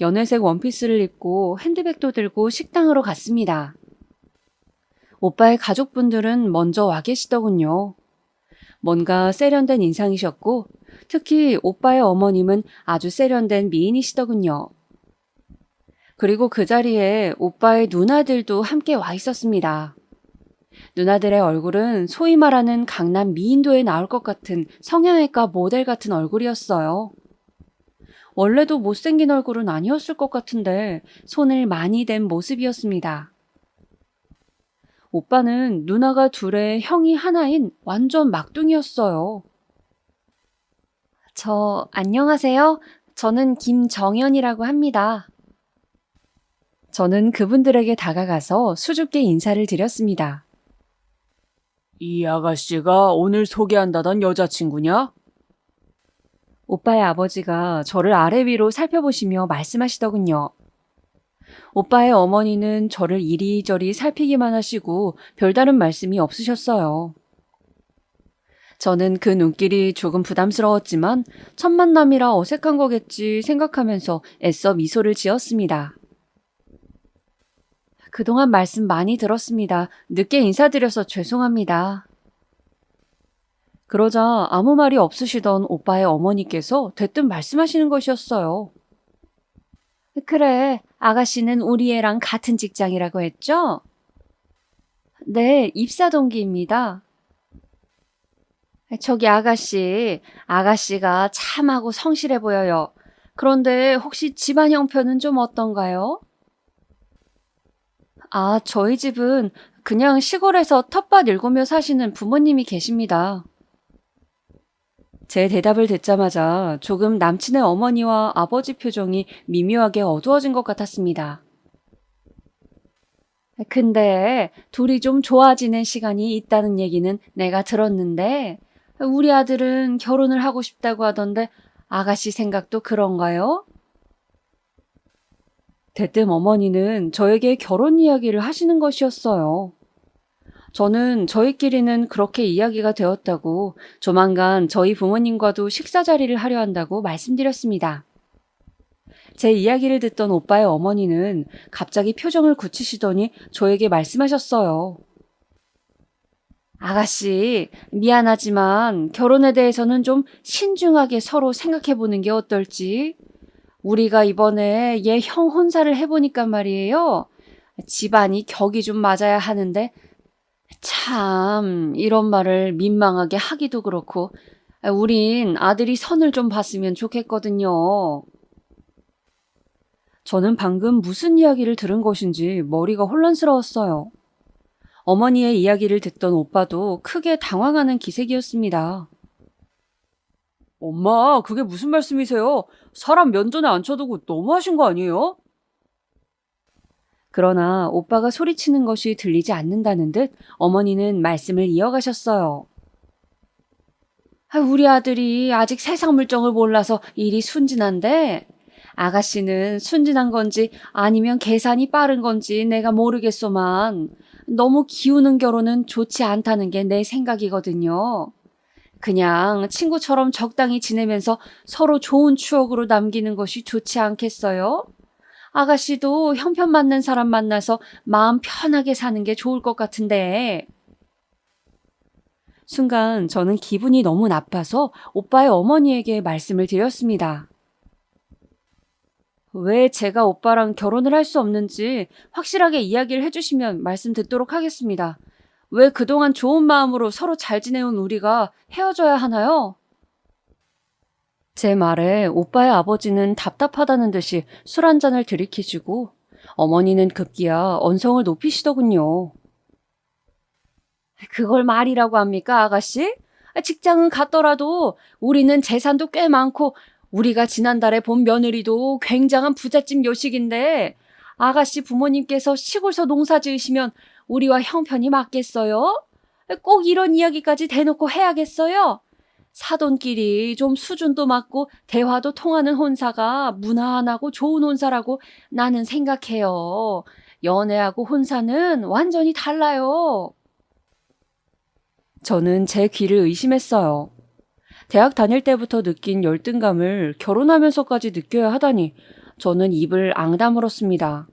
연회색 원피스를 입고 핸드백도 들고 식당으로 갔습니다. 오빠의 가족분들은 먼저 와 계시더군요. 뭔가 세련된 인상이셨고 특히 오빠의 어머님은 아주 세련된 미인이시더군요. 그리고 그 자리에 오빠의 누나들도 함께 와 있었습니다. 누나들의 얼굴은 소위 말하는 강남 미인도에 나올 것 같은 성형외과 모델 같은 얼굴이었어요. 원래도 못생긴 얼굴은 아니었을 것 같은데 손을 많이 댄 모습이었습니다. 오빠는 누나가 둘에 형이 하나인 완전 막둥이였어요. 안녕하세요. 저는 김정연이라고 합니다. 저는 그분들에게 다가가서 수줍게 인사를 드렸습니다. 이 아가씨가 오늘 소개한다던 여자친구냐? 오빠의 아버지가 저를 아래 위로 살펴보시며 말씀하시더군요. 오빠의 어머니는 저를 이리저리 살피기만 하시고 별다른 말씀이 없으셨어요. 저는 그 눈길이 조금 부담스러웠지만 첫 만남이라 어색한 거겠지 생각하면서 애써 미소를 지었습니다. 그동안 말씀 많이 들었습니다. 늦게 인사드려서 죄송합니다. 그러자 아무 말이 없으시던 오빠의 어머니께서 대뜸 말씀하시는 것이었어요. 그래, 아가씨는 우리 애랑 같은 직장이라고 했죠? 네, 입사 동기입니다. 저기 아가씨가 참하고 성실해 보여요. 그런데 혹시 집안 형편은 좀 어떤가요? 저희 집은 그냥 시골에서 텃밭 일구며 사시는 부모님이 계십니다. 제 대답을 듣자마자 조금 남친의 어머니와 아버지 표정이 미묘하게 어두워진 것 같았습니다. 근데 둘이 좀 좋아지는 시간이 있다는 얘기는 내가 들었는데 우리 아들은 결혼을 하고 싶다고 하던데 아가씨 생각도 그런가요? 대뜸 어머니는 저에게 결혼 이야기를 하시는 것이었어요. 저는 저희끼리는 그렇게 이야기가 되었다고 조만간 저희 부모님과도 식사 자리를 하려 한다고 말씀드렸습니다. 제 이야기를 듣던 오빠의 어머니는 갑자기 표정을 굳히시더니 저에게 말씀하셨어요. 아가씨, 미안하지만 결혼에 대해서는 좀 신중하게 서로 생각해보는 게 어떨지? 우리가 이번에 얘 형 혼사를 해보니까 말이에요. 집안이 격이 좀 맞아야 하는데 참 이런 말을 민망하게 하기도 그렇고 우린 아들이 선을 좀 봤으면 좋겠거든요. 저는 방금 무슨 이야기를 들은 것인지 머리가 혼란스러웠어요. 어머니의 이야기를 듣던 오빠도 크게 당황하는 기색이었습니다. 엄마, 그게 무슨 말씀이세요? 사람 면전에 앉혀두고 너무하신 거 아니에요? 그러나 오빠가 소리치는 것이 들리지 않는다는 듯 어머니는 말씀을 이어가셨어요. 우리 아들이 아직 세상 물정을 몰라서 일이 순진한데 아가씨는 순진한 건지 아니면 계산이 빠른 건지 내가 모르겠소만 너무 기우는 결혼은 좋지 않다는 게 내 생각이거든요. 그냥 친구처럼 적당히 지내면서 서로 좋은 추억으로 남기는 것이 좋지 않겠어요? 아가씨도 형편 맞는 사람 만나서 마음 편하게 사는 게 좋을 것 같은데. 순간 저는 기분이 너무 나빠서 오빠의 어머니에게 말씀을 드렸습니다. 왜 제가 오빠랑 결혼을 할 수 없는지 확실하게 이야기를 해주시면 말씀 듣도록 하겠습니다. 왜 그동안 좋은 마음으로 서로 잘 지내온 우리가 헤어져야 하나요? 제 말에 오빠의 아버지는 답답하다는 듯이 술 한 잔을 들이키시고 어머니는 급기야 언성을 높이시더군요. 그걸 말이라고 합니까, 아가씨? 직장은 같더라도 우리는 재산도 꽤 많고 우리가 지난달에 본 며느리도 굉장한 부잣집 요식인데 아가씨 부모님께서 시골서 농사 지으시면 우리와 형편이 맞겠어요? 꼭 이런 이야기까지 대놓고 해야겠어요? 사돈끼리 좀 수준도 맞고 대화도 통하는 혼사가 무난하고 좋은 혼사라고 나는 생각해요. 연애하고 혼사는 완전히 달라요. 저는 제 귀를 의심했어요. 대학 다닐 때부터 느낀 열등감을 결혼하면서까지 느껴야 하다니 저는 입을 앙다물었습니다.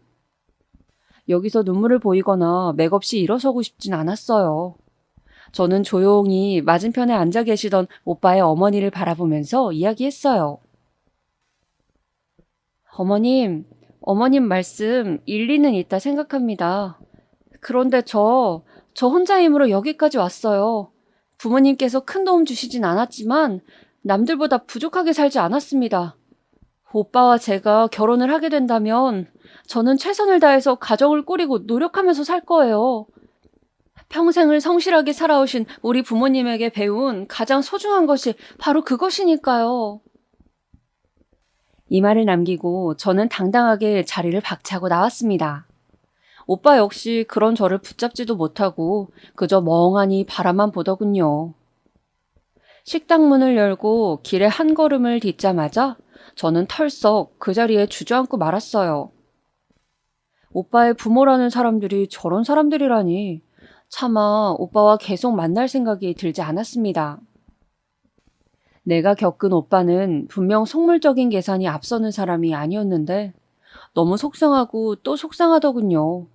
여기서 눈물을 보이거나 맥없이 일어서고 싶진 않았어요. 저는 조용히 맞은편에 앉아 계시던 오빠의 어머니를 바라보면서 이야기했어요. 어머님 말씀 일리는 있다 생각합니다. 그런데 저 혼자 힘으로 여기까지 왔어요. 부모님께서 큰 도움 주시진 않았지만 남들보다 부족하게 살지 않았습니다. 오빠와 제가 결혼을 하게 된다면 저는 최선을 다해서 가정을 꾸리고 노력하면서 살 거예요. 평생을 성실하게 살아오신 우리 부모님에게 배운 가장 소중한 것이 바로 그것이니까요. 이 말을 남기고 저는 당당하게 자리를 박차고 나왔습니다. 오빠 역시 그런 저를 붙잡지도 못하고 그저 멍하니 바라만 보더군요. 식당 문을 열고 길에 한 걸음을 딛자마자 저는 털썩 그 자리에 주저앉고 말았어요. 오빠의 부모라는 사람들이 저런 사람들이라니 차마 오빠와 계속 만날 생각이 들지 않았습니다. 내가 겪은 오빠는 분명 속물적인 계산이 앞서는 사람이 아니었는데 너무 속상하고 또 속상하더군요.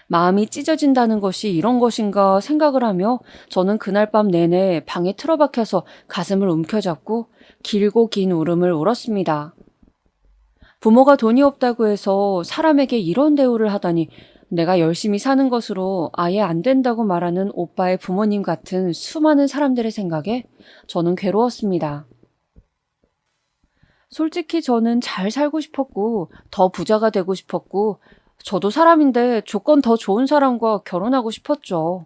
마음이 찢어진다는 것이 이런 것인가 생각을 하며 저는 그날 밤 내내 방에 틀어박혀서 가슴을 움켜잡고 길고 긴 울음을 울었습니다. 부모가 돈이 없다고 해서 사람에게 이런 대우를 하다니 내가 열심히 사는 것으로 아예 안 된다고 말하는 오빠의 부모님 같은 수많은 사람들의 생각에 저는 괴로웠습니다. 솔직히 저는 잘 살고 싶었고 더 부자가 되고 싶었고 저도 사람인데 조건 더 좋은 사람과 결혼하고 싶었죠.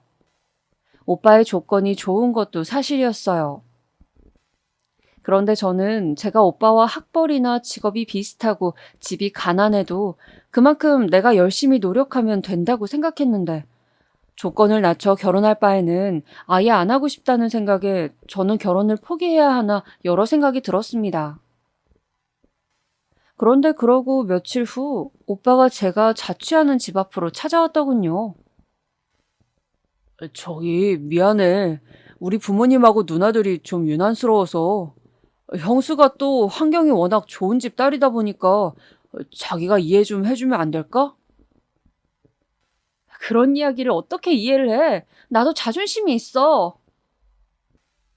오빠의 조건이 좋은 것도 사실이었어요. 그런데 저는 제가 오빠와 학벌이나 직업이 비슷하고 집이 가난해도 그만큼 내가 열심히 노력하면 된다고 생각했는데 조건을 낮춰 결혼할 바에는 아예 안 하고 싶다는 생각에 저는 결혼을 포기해야 하나 여러 생각이 들었습니다. 그런데 그러고 며칠 후 오빠가 제가 자취하는 집 앞으로 찾아왔더군요. 저기 미안해. 우리 부모님하고 누나들이 좀 유난스러워서 형수가 또 환경이 워낙 좋은 집 딸이다 보니까 자기가 이해 좀 해주면 안 될까? 그런 이야기를 어떻게 이해를 해? 나도 자존심이 있어.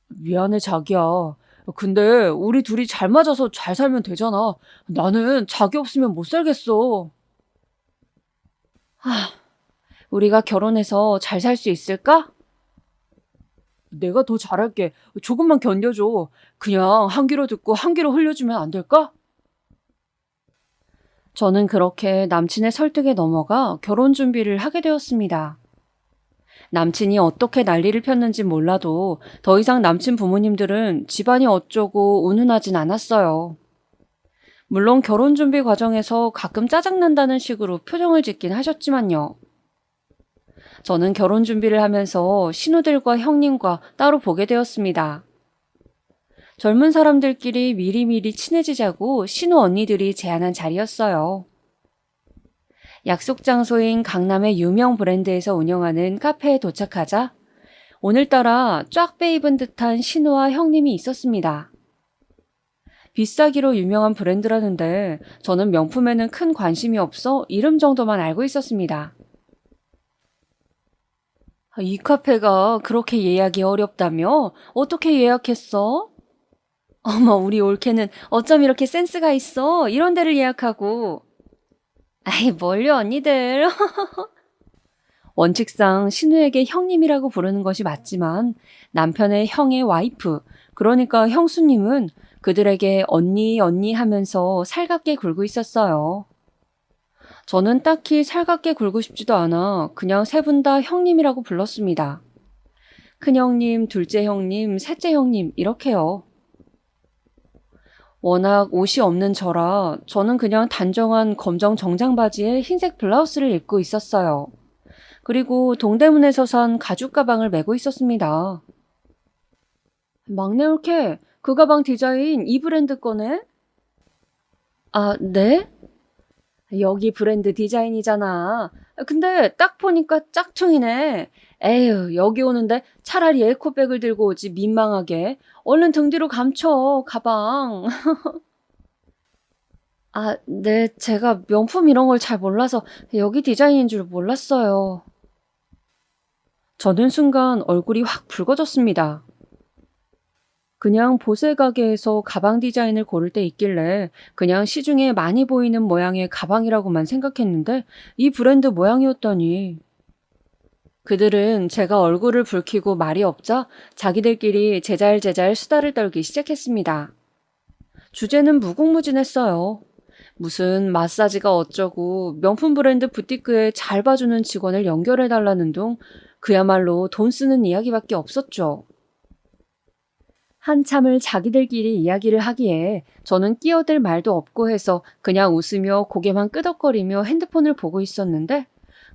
미안해, 자기야. 근데 우리 둘이 잘 맞아서 잘 살면 되잖아. 나는 자기 없으면 못 살겠어. 하, 우리가 결혼해서 잘 살 수 있을까? 내가 더 잘할게. 조금만 견뎌줘. 그냥 한 귀로 듣고 한 귀로 흘려주면 안 될까? 저는 그렇게 남친의 설득에 넘어가 결혼 준비를 하게 되었습니다. 남친이 어떻게 난리를 폈는지 몰라도 더 이상 남친 부모님들은 집안이 어쩌고 운운하진 않았어요. 물론 결혼 준비 과정에서 가끔 짜증난다는 식으로 표정을 짓긴 하셨지만요. 저는 결혼 준비를 하면서 신우들과 형님과 따로 보게 되었습니다. 젊은 사람들끼리 미리미리 친해지자고 신우 언니들이 제안한 자리였어요. 약속 장소인 강남의 유명 브랜드에서 운영하는 카페에 도착하자 오늘따라 쫙 빼입은 듯한 신우와 형님이 있었습니다. 비싸기로 유명한 브랜드라는데 저는 명품에는 큰 관심이 없어 이름 정도만 알고 있었습니다. 이 카페가 그렇게 예약이 어렵다며? 어떻게 예약했어? 어머, 우리 올케는 어쩜 이렇게 센스가 있어? 이런 데를 예약하고. 아이, 뭘요, 언니들. 원칙상 신우에게 형님이라고 부르는 것이 맞지만 남편의 형의 와이프, 그러니까 형수님은 그들에게 언니, 언니 하면서 살갑게 굴고 있었어요. 저는 딱히 살갑게 굴고 싶지도 않아 그냥 세 분 다 형님이라고 불렀습니다. 큰형님, 둘째 형님, 셋째 형님 이렇게요. 워낙 옷이 없는 저라 저는 그냥 단정한 검정 정장 바지에 흰색 블라우스를 입고 있었어요. 그리고 동대문에서 산 가죽 가방을 메고 있었습니다. 막내 올케, 그 가방 디자인 이 브랜드 거네? 아, 네? 여기 브랜드 디자인이잖아. 근데 딱 보니까 짝퉁이네. 에휴, 여기 오는데 차라리 에코백을 들고 오지 민망하게. 얼른 등 뒤로 감춰, 가방. 아, 네, 제가 명품 이런 걸 잘 몰라서 여기 디자인인 줄 몰랐어요. 저는 순간 얼굴이 확 붉어졌습니다. 그냥 보세 가게에서 가방 디자인을 고를 때 있길래 그냥 시중에 많이 보이는 모양의 가방이라고만 생각했는데 이 브랜드 모양이었다니. 그들은 제가 얼굴을 붉히고 말이 없자 자기들끼리 제잘제잘 수다를 떨기 시작했습니다. 주제는 무궁무진했어요. 무슨 마사지가 어쩌고 명품 브랜드 부티크에 잘 봐주는 직원을 연결해달라는 둥 그야말로 돈 쓰는 이야기밖에 없었죠. 한참을 자기들끼리 이야기를 하기에 저는 끼어들 말도 없고 해서 그냥 웃으며 고개만 끄덕거리며 핸드폰을 보고 있었는데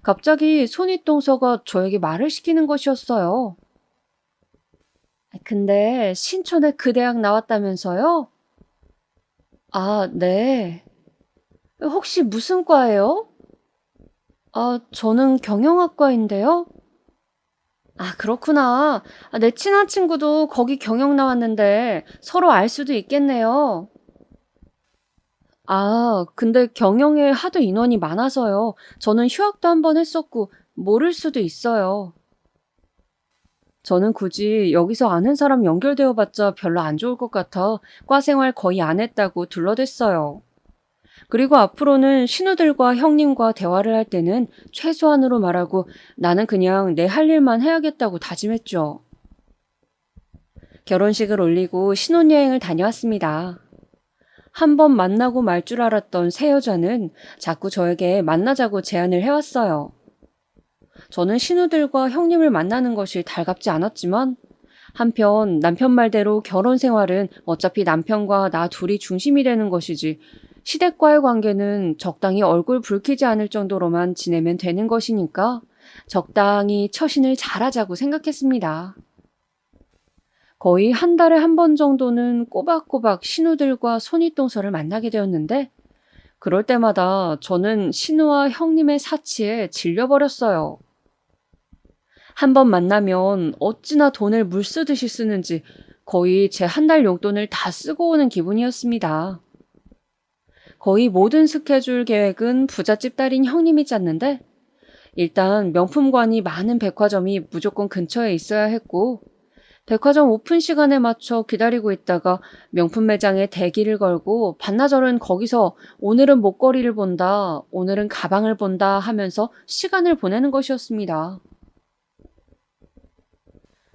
갑자기 손윗동서가 저에게 말을 시키는 것이었어요. 근데 신촌에 그 대학 나왔다면서요? 아, 네. 혹시 무슨 과예요? 아, 저는 경영학과인데요. 아, 그렇구나. 내 친한 친구도 거기 경영 나왔는데 서로 알 수도 있겠네요. 아, 근데 경영에 하도 인원이 많아서요. 저는 휴학도 한 번 했었고 모를 수도 있어요. 저는 굳이 여기서 아는 사람 연결되어 봤자 별로 안 좋을 것 같아 과 생활 거의 안 했다고 둘러댔어요. 그리고 앞으로는 신우들과 형님과 대화를 할 때는 최소한으로 말하고 나는 그냥 내 할 일만 해야겠다고 다짐했죠. 결혼식을 올리고 신혼여행을 다녀왔습니다. 한 번 만나고 말 줄 알았던 새 여자는 자꾸 저에게 만나자고 제안을 해왔어요. 저는 신우들과 형님을 만나는 것이 달갑지 않았지만 한편 남편 말대로 결혼 생활은 어차피 남편과 나 둘이 중심이 되는 것이지 시댁과의 관계는 적당히 얼굴 붉히지 않을 정도로만 지내면 되는 것이니까 적당히 처신을 잘하자고 생각했습니다. 거의 한 달에 한 번 정도는 꼬박꼬박 신우들과 손윗동서를 만나게 되었는데 그럴 때마다 저는 신우와 형님의 사치에 질려버렸어요. 한 번 만나면 어찌나 돈을 물쓰듯이 쓰는지 거의 제 한 달 용돈을 다 쓰고 오는 기분이었습니다. 거의 모든 스케줄 계획은 부잣집 딸인 형님이 짰는데 일단 명품관이 많은 백화점이 무조건 근처에 있어야 했고 백화점 오픈 시간에 맞춰 기다리고 있다가 명품 매장에 대기를 걸고 반나절은 거기서 오늘은 목걸이를 본다, 오늘은 가방을 본다 하면서 시간을 보내는 것이었습니다.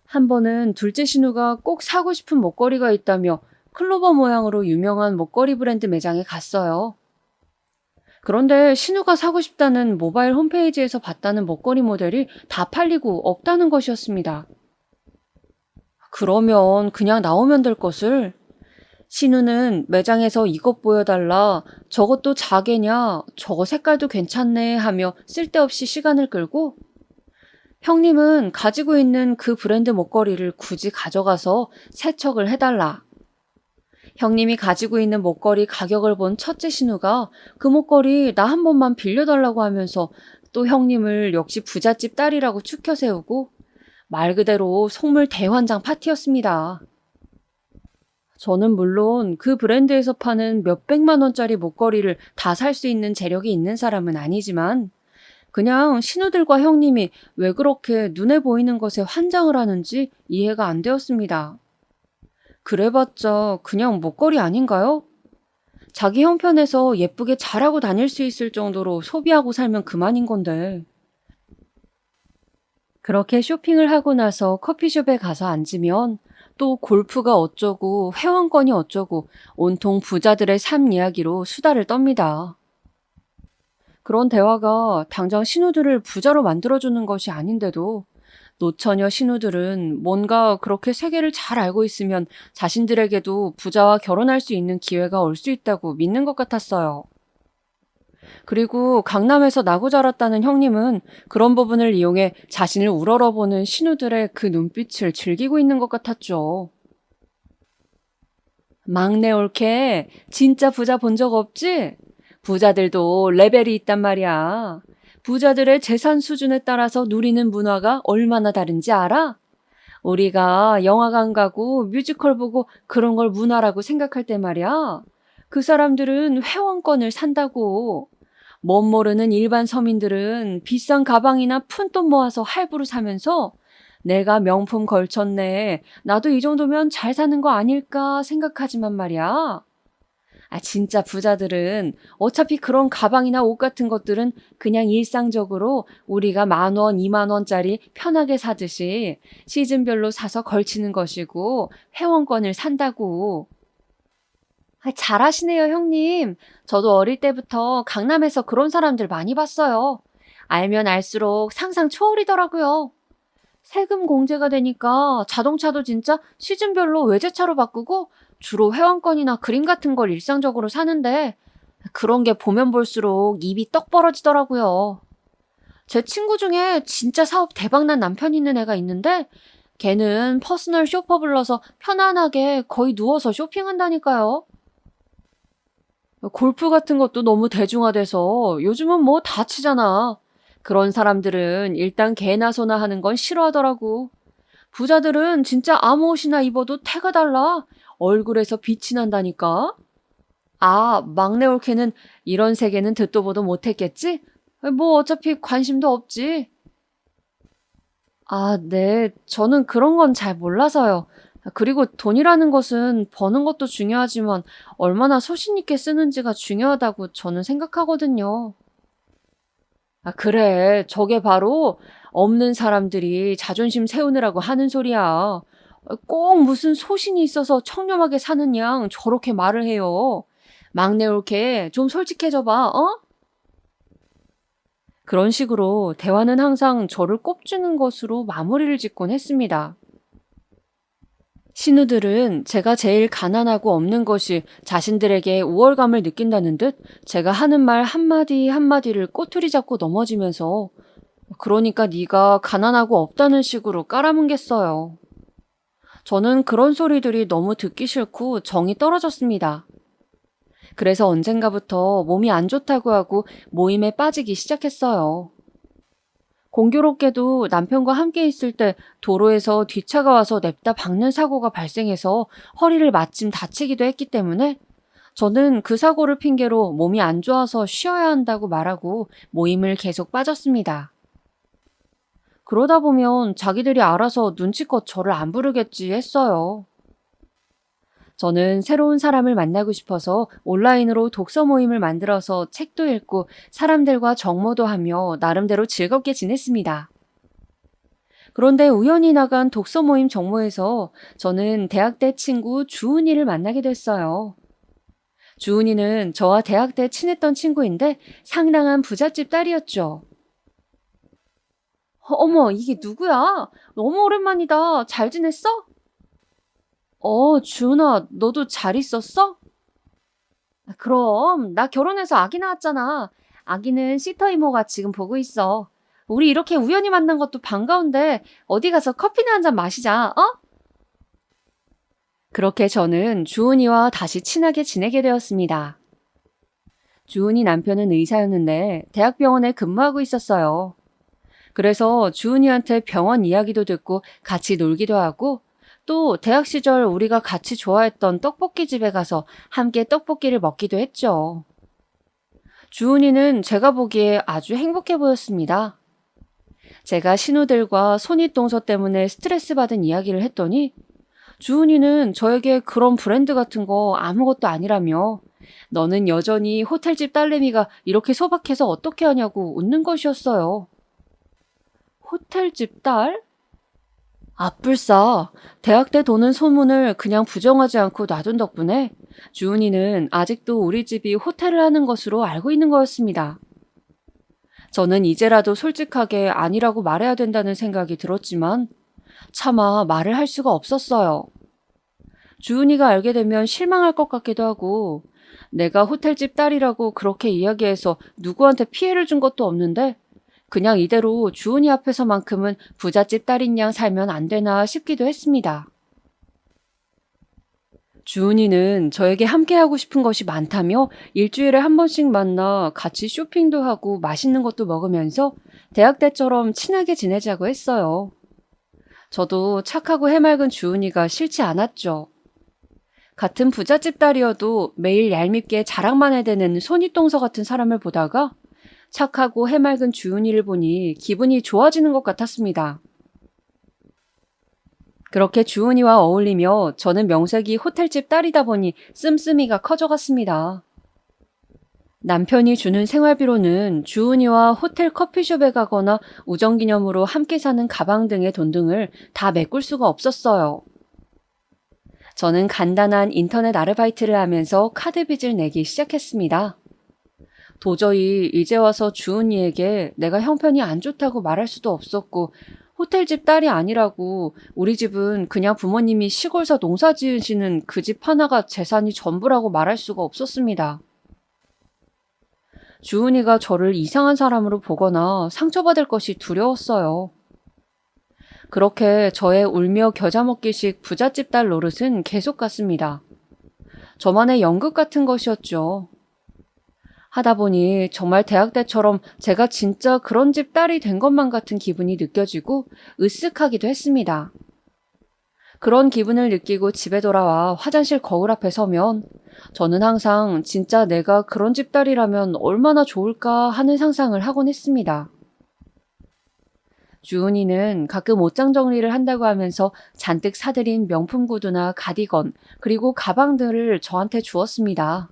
한 번은 둘째 신우가 꼭 사고 싶은 목걸이가 있다며 클로버 모양으로 유명한 목걸이 브랜드 매장에 갔어요. 그런데 신우가 사고 싶다는 모바일 홈페이지에서 봤다는 목걸이 모델이 다 팔리고 없다는 것이었습니다. 그러면 그냥 나오면 될 것을. 신우는 매장에서 이것 보여달라, 저것도 자개냐, 저거 색깔도 괜찮네 하며 쓸데없이 시간을 끌고 형님은 가지고 있는 그 브랜드 목걸이를 굳이 가져가서 세척을 해달라. 형님이 가지고 있는 목걸이 가격을 본 첫째 신우가 그 목걸이 나 한 번만 빌려달라고 하면서 또 형님을 역시 부잣집 딸이라고 추켜 세우고 말 그대로 속물 대환장 파티였습니다. 저는 물론 그 브랜드에서 파는 몇백만 원짜리 목걸이를 다 살 수 있는 재력이 있는 사람은 아니지만 그냥 신우들과 형님이 왜 그렇게 눈에 보이는 것에 환장을 하는지 이해가 안 되었습니다. 그래봤자 그냥 목걸이 아닌가요? 자기 형편에서 예쁘게 잘하고 다닐 수 있을 정도로 소비하고 살면 그만인 건데. 그렇게 쇼핑을 하고 나서 커피숍에 가서 앉으면 또 골프가 어쩌고 회원권이 어쩌고 온통 부자들의 삶 이야기로 수다를 떱니다. 그런 대화가 당장 신우들을 부자로 만들어주는 것이 아닌데도 노처녀 신우들은 뭔가 그렇게 세계를 잘 알고 있으면 자신들에게도 부자와 결혼할 수 있는 기회가 올 수 있다고 믿는 것 같았어요. 그리고 강남에서 나고 자랐다는 형님은 그런 부분을 이용해 자신을 우러러보는 신우들의 그 눈빛을 즐기고 있는 것 같았죠. 막내 올케, 진짜 부자 본 적 없지? 부자들도 레벨이 있단 말이야. 부자들의 재산 수준에 따라서 누리는 문화가 얼마나 다른지 알아? 우리가 영화관 가고 뮤지컬 보고 그런 걸 문화라고 생각할 때 말이야. 그 사람들은 회원권을 산다고. 멋 모르는 일반 서민들은 비싼 가방이나 푼돈 모아서 할부로 사면서 내가 명품 걸쳤네, 나도 이 정도면 잘 사는 거 아닐까 생각하지만 말이야. 진짜 부자들은 어차피 그런 가방이나 옷 같은 것들은 그냥 일상적으로 우리가 10,000원, 20,000원짜리 편하게 사듯이 시즌별로 사서 걸치는 것이고 회원권을 산다고. 잘하시네요, 형님. 저도 어릴 때부터 강남에서 그런 사람들 많이 봤어요. 알면 알수록 상상 초월이더라고요. 세금 공제가 되니까 자동차도 진짜 시즌별로 외제차로 바꾸고 주로 회원권이나 그림 같은 걸 일상적으로 사는데 그런 게 보면 볼수록 입이 떡 벌어지더라고요. 제 친구 중에 진짜 사업 대박난 남편 있는 애가 있는데 걔는 퍼스널 쇼퍼 불러서 편안하게 거의 누워서 쇼핑한다니까요. 골프 같은 것도 너무 대중화돼서 요즘은 뭐 다 치잖아. 그런 사람들은 일단 개나 소나 하는 건 싫어하더라고. 부자들은 진짜 아무 옷이나 입어도 태가 달라. 얼굴에서 빛이 난다니까. 막내 올케는 이런 세계는 듣도 보도 못했겠지? 뭐 어차피 관심도 없지. 네. 저는 그런 건 잘 몰라서요. 그리고 돈이라는 것은 버는 것도 중요하지만 얼마나 소신 있게 쓰는지가 중요하다고 저는 생각하거든요. 그래. 저게 바로 없는 사람들이 자존심 세우느라고 하는 소리야. 꼭 무슨 소신이 있어서 청렴하게 사는 양 저렇게 말을 해요. 막내 올케 좀 솔직해져 봐, 어? 그런 식으로 대화는 항상 저를 꼽주는 것으로 마무리를 짓곤 했습니다. 신우들은 제가 제일 가난하고 없는 것이 자신들에게 우월감을 느낀다는 듯 제가 하는 말 한마디 한마디를 꼬투리 잡고 넘어지면서 그러니까 네가 가난하고 없다는 식으로 깔아뭉갰어요. 저는 그런 소리들이 너무 듣기 싫고 정이 떨어졌습니다. 그래서 언젠가부터 몸이 안 좋다고 하고 모임에 빠지기 시작했어요. 공교롭게도 남편과 함께 있을 때 도로에서 뒷차가 와서 냅다 박는 사고가 발생해서 허리를 마침 다치기도 했기 때문에 저는 그 사고를 핑계로 몸이 안 좋아서 쉬어야 한다고 말하고 모임을 계속 빠졌습니다. 그러다 보면 자기들이 알아서 눈치껏 저를 안 부르겠지 했어요. 저는 새로운 사람을 만나고 싶어서 온라인으로 독서 모임을 만들어서 책도 읽고 사람들과 정모도 하며 나름대로 즐겁게 지냈습니다. 그런데 우연히 나간 독서 모임 정모에서 저는 대학 때 친구 주은이를 만나게 됐어요. 주은이는 저와 대학 때 친했던 친구인데 상당한 부잣집 딸이었죠. 어머, 이게 누구야? 너무 오랜만이다. 잘 지냈어? 주은아, 너도 잘 있었어? 그럼, 나 결혼해서 아기 낳았잖아. 아기는 시터 이모가 지금 보고 있어. 우리 이렇게 우연히 만난 것도 반가운데 어디 가서 커피나 한잔 마시자, 어? 그렇게 저는 주은이와 다시 친하게 지내게 되었습니다. 주은이 남편은 의사였는데 대학병원에 근무하고 있었어요. 그래서 주은이한테 병원 이야기도 듣고 같이 놀기도 하고 또 대학 시절 우리가 같이 좋아했던 떡볶이 집에 가서 함께 떡볶이를 먹기도 했죠. 주은이는 제가 보기에 아주 행복해 보였습니다. 제가 신우들과 손윗동서 때문에 스트레스 받은 이야기를 했더니 주은이는 저에게 그런 브랜드 같은 거 아무것도 아니라며 너는 여전히 호텔집 딸내미가 이렇게 소박해서 어떻게 하냐고 웃는 것이었어요. 호텔집 딸? 아뿔싸. 대학 때 도는 소문을 그냥 부정하지 않고 놔둔 덕분에 주은이는 아직도 우리 집이 호텔을 하는 것으로 알고 있는 거였습니다. 저는 이제라도 솔직하게 아니라고 말해야 된다는 생각이 들었지만 차마 말을 할 수가 없었어요. 주은이가 알게 되면 실망할 것 같기도 하고 내가 호텔집 딸이라고 그렇게 이야기해서 누구한테 피해를 준 것도 없는데 그냥 이대로 주은이 앞에서만큼은 부잣집 딸인 양 살면 안 되나 싶기도 했습니다. 주은이는 저에게 함께하고 싶은 것이 많다며 일주일에 한 번씩 만나 같이 쇼핑도 하고 맛있는 것도 먹으면서 대학 때처럼 친하게 지내자고 했어요. 저도 착하고 해맑은 주은이가 싫지 않았죠. 같은 부잣집 딸이어도 매일 얄밉게 자랑만 해대는 손윗동서 같은 사람을 보다가 착하고 해맑은 주은이를 보니 기분이 좋아지는 것 같았습니다. 그렇게 주은이와 어울리며 저는 명색이 호텔집 딸이다 보니 씀씀이가 커져갔습니다. 남편이 주는 생활비로는 주은이와 호텔 커피숍에 가거나 우정기념으로 함께 사는 가방 등의 돈 등을 다 메꿀 수가 없었어요. 저는 간단한 인터넷 아르바이트를 하면서 카드빚을 내기 시작했습니다. 도저히 이제 와서 주은이에게 내가 형편이 안 좋다고 말할 수도 없었고 호텔집 딸이 아니라고 우리 집은 그냥 부모님이 시골서 농사 지으시는 그 집 하나가 재산이 전부라고 말할 수가 없었습니다. 주은이가 저를 이상한 사람으로 보거나 상처받을 것이 두려웠어요. 그렇게 저의 울며 겨자 먹기식 부잣집 딸 노릇은 계속 갔습니다. 저만의 연극 같은 것이었죠. 하다 보니 정말 대학 때처럼 제가 진짜 그런 집 딸이 된 것만 같은 기분이 느껴지고 으쓱하기도 했습니다. 그런 기분을 느끼고 집에 돌아와 화장실 거울 앞에 서면 저는 항상 진짜 내가 그런 집 딸이라면 얼마나 좋을까 하는 상상을 하곤 했습니다. 주은이는 가끔 옷장 정리를 한다고 하면서 잔뜩 사들인 명품 구두나 가디건 그리고 가방들을 저한테 주었습니다.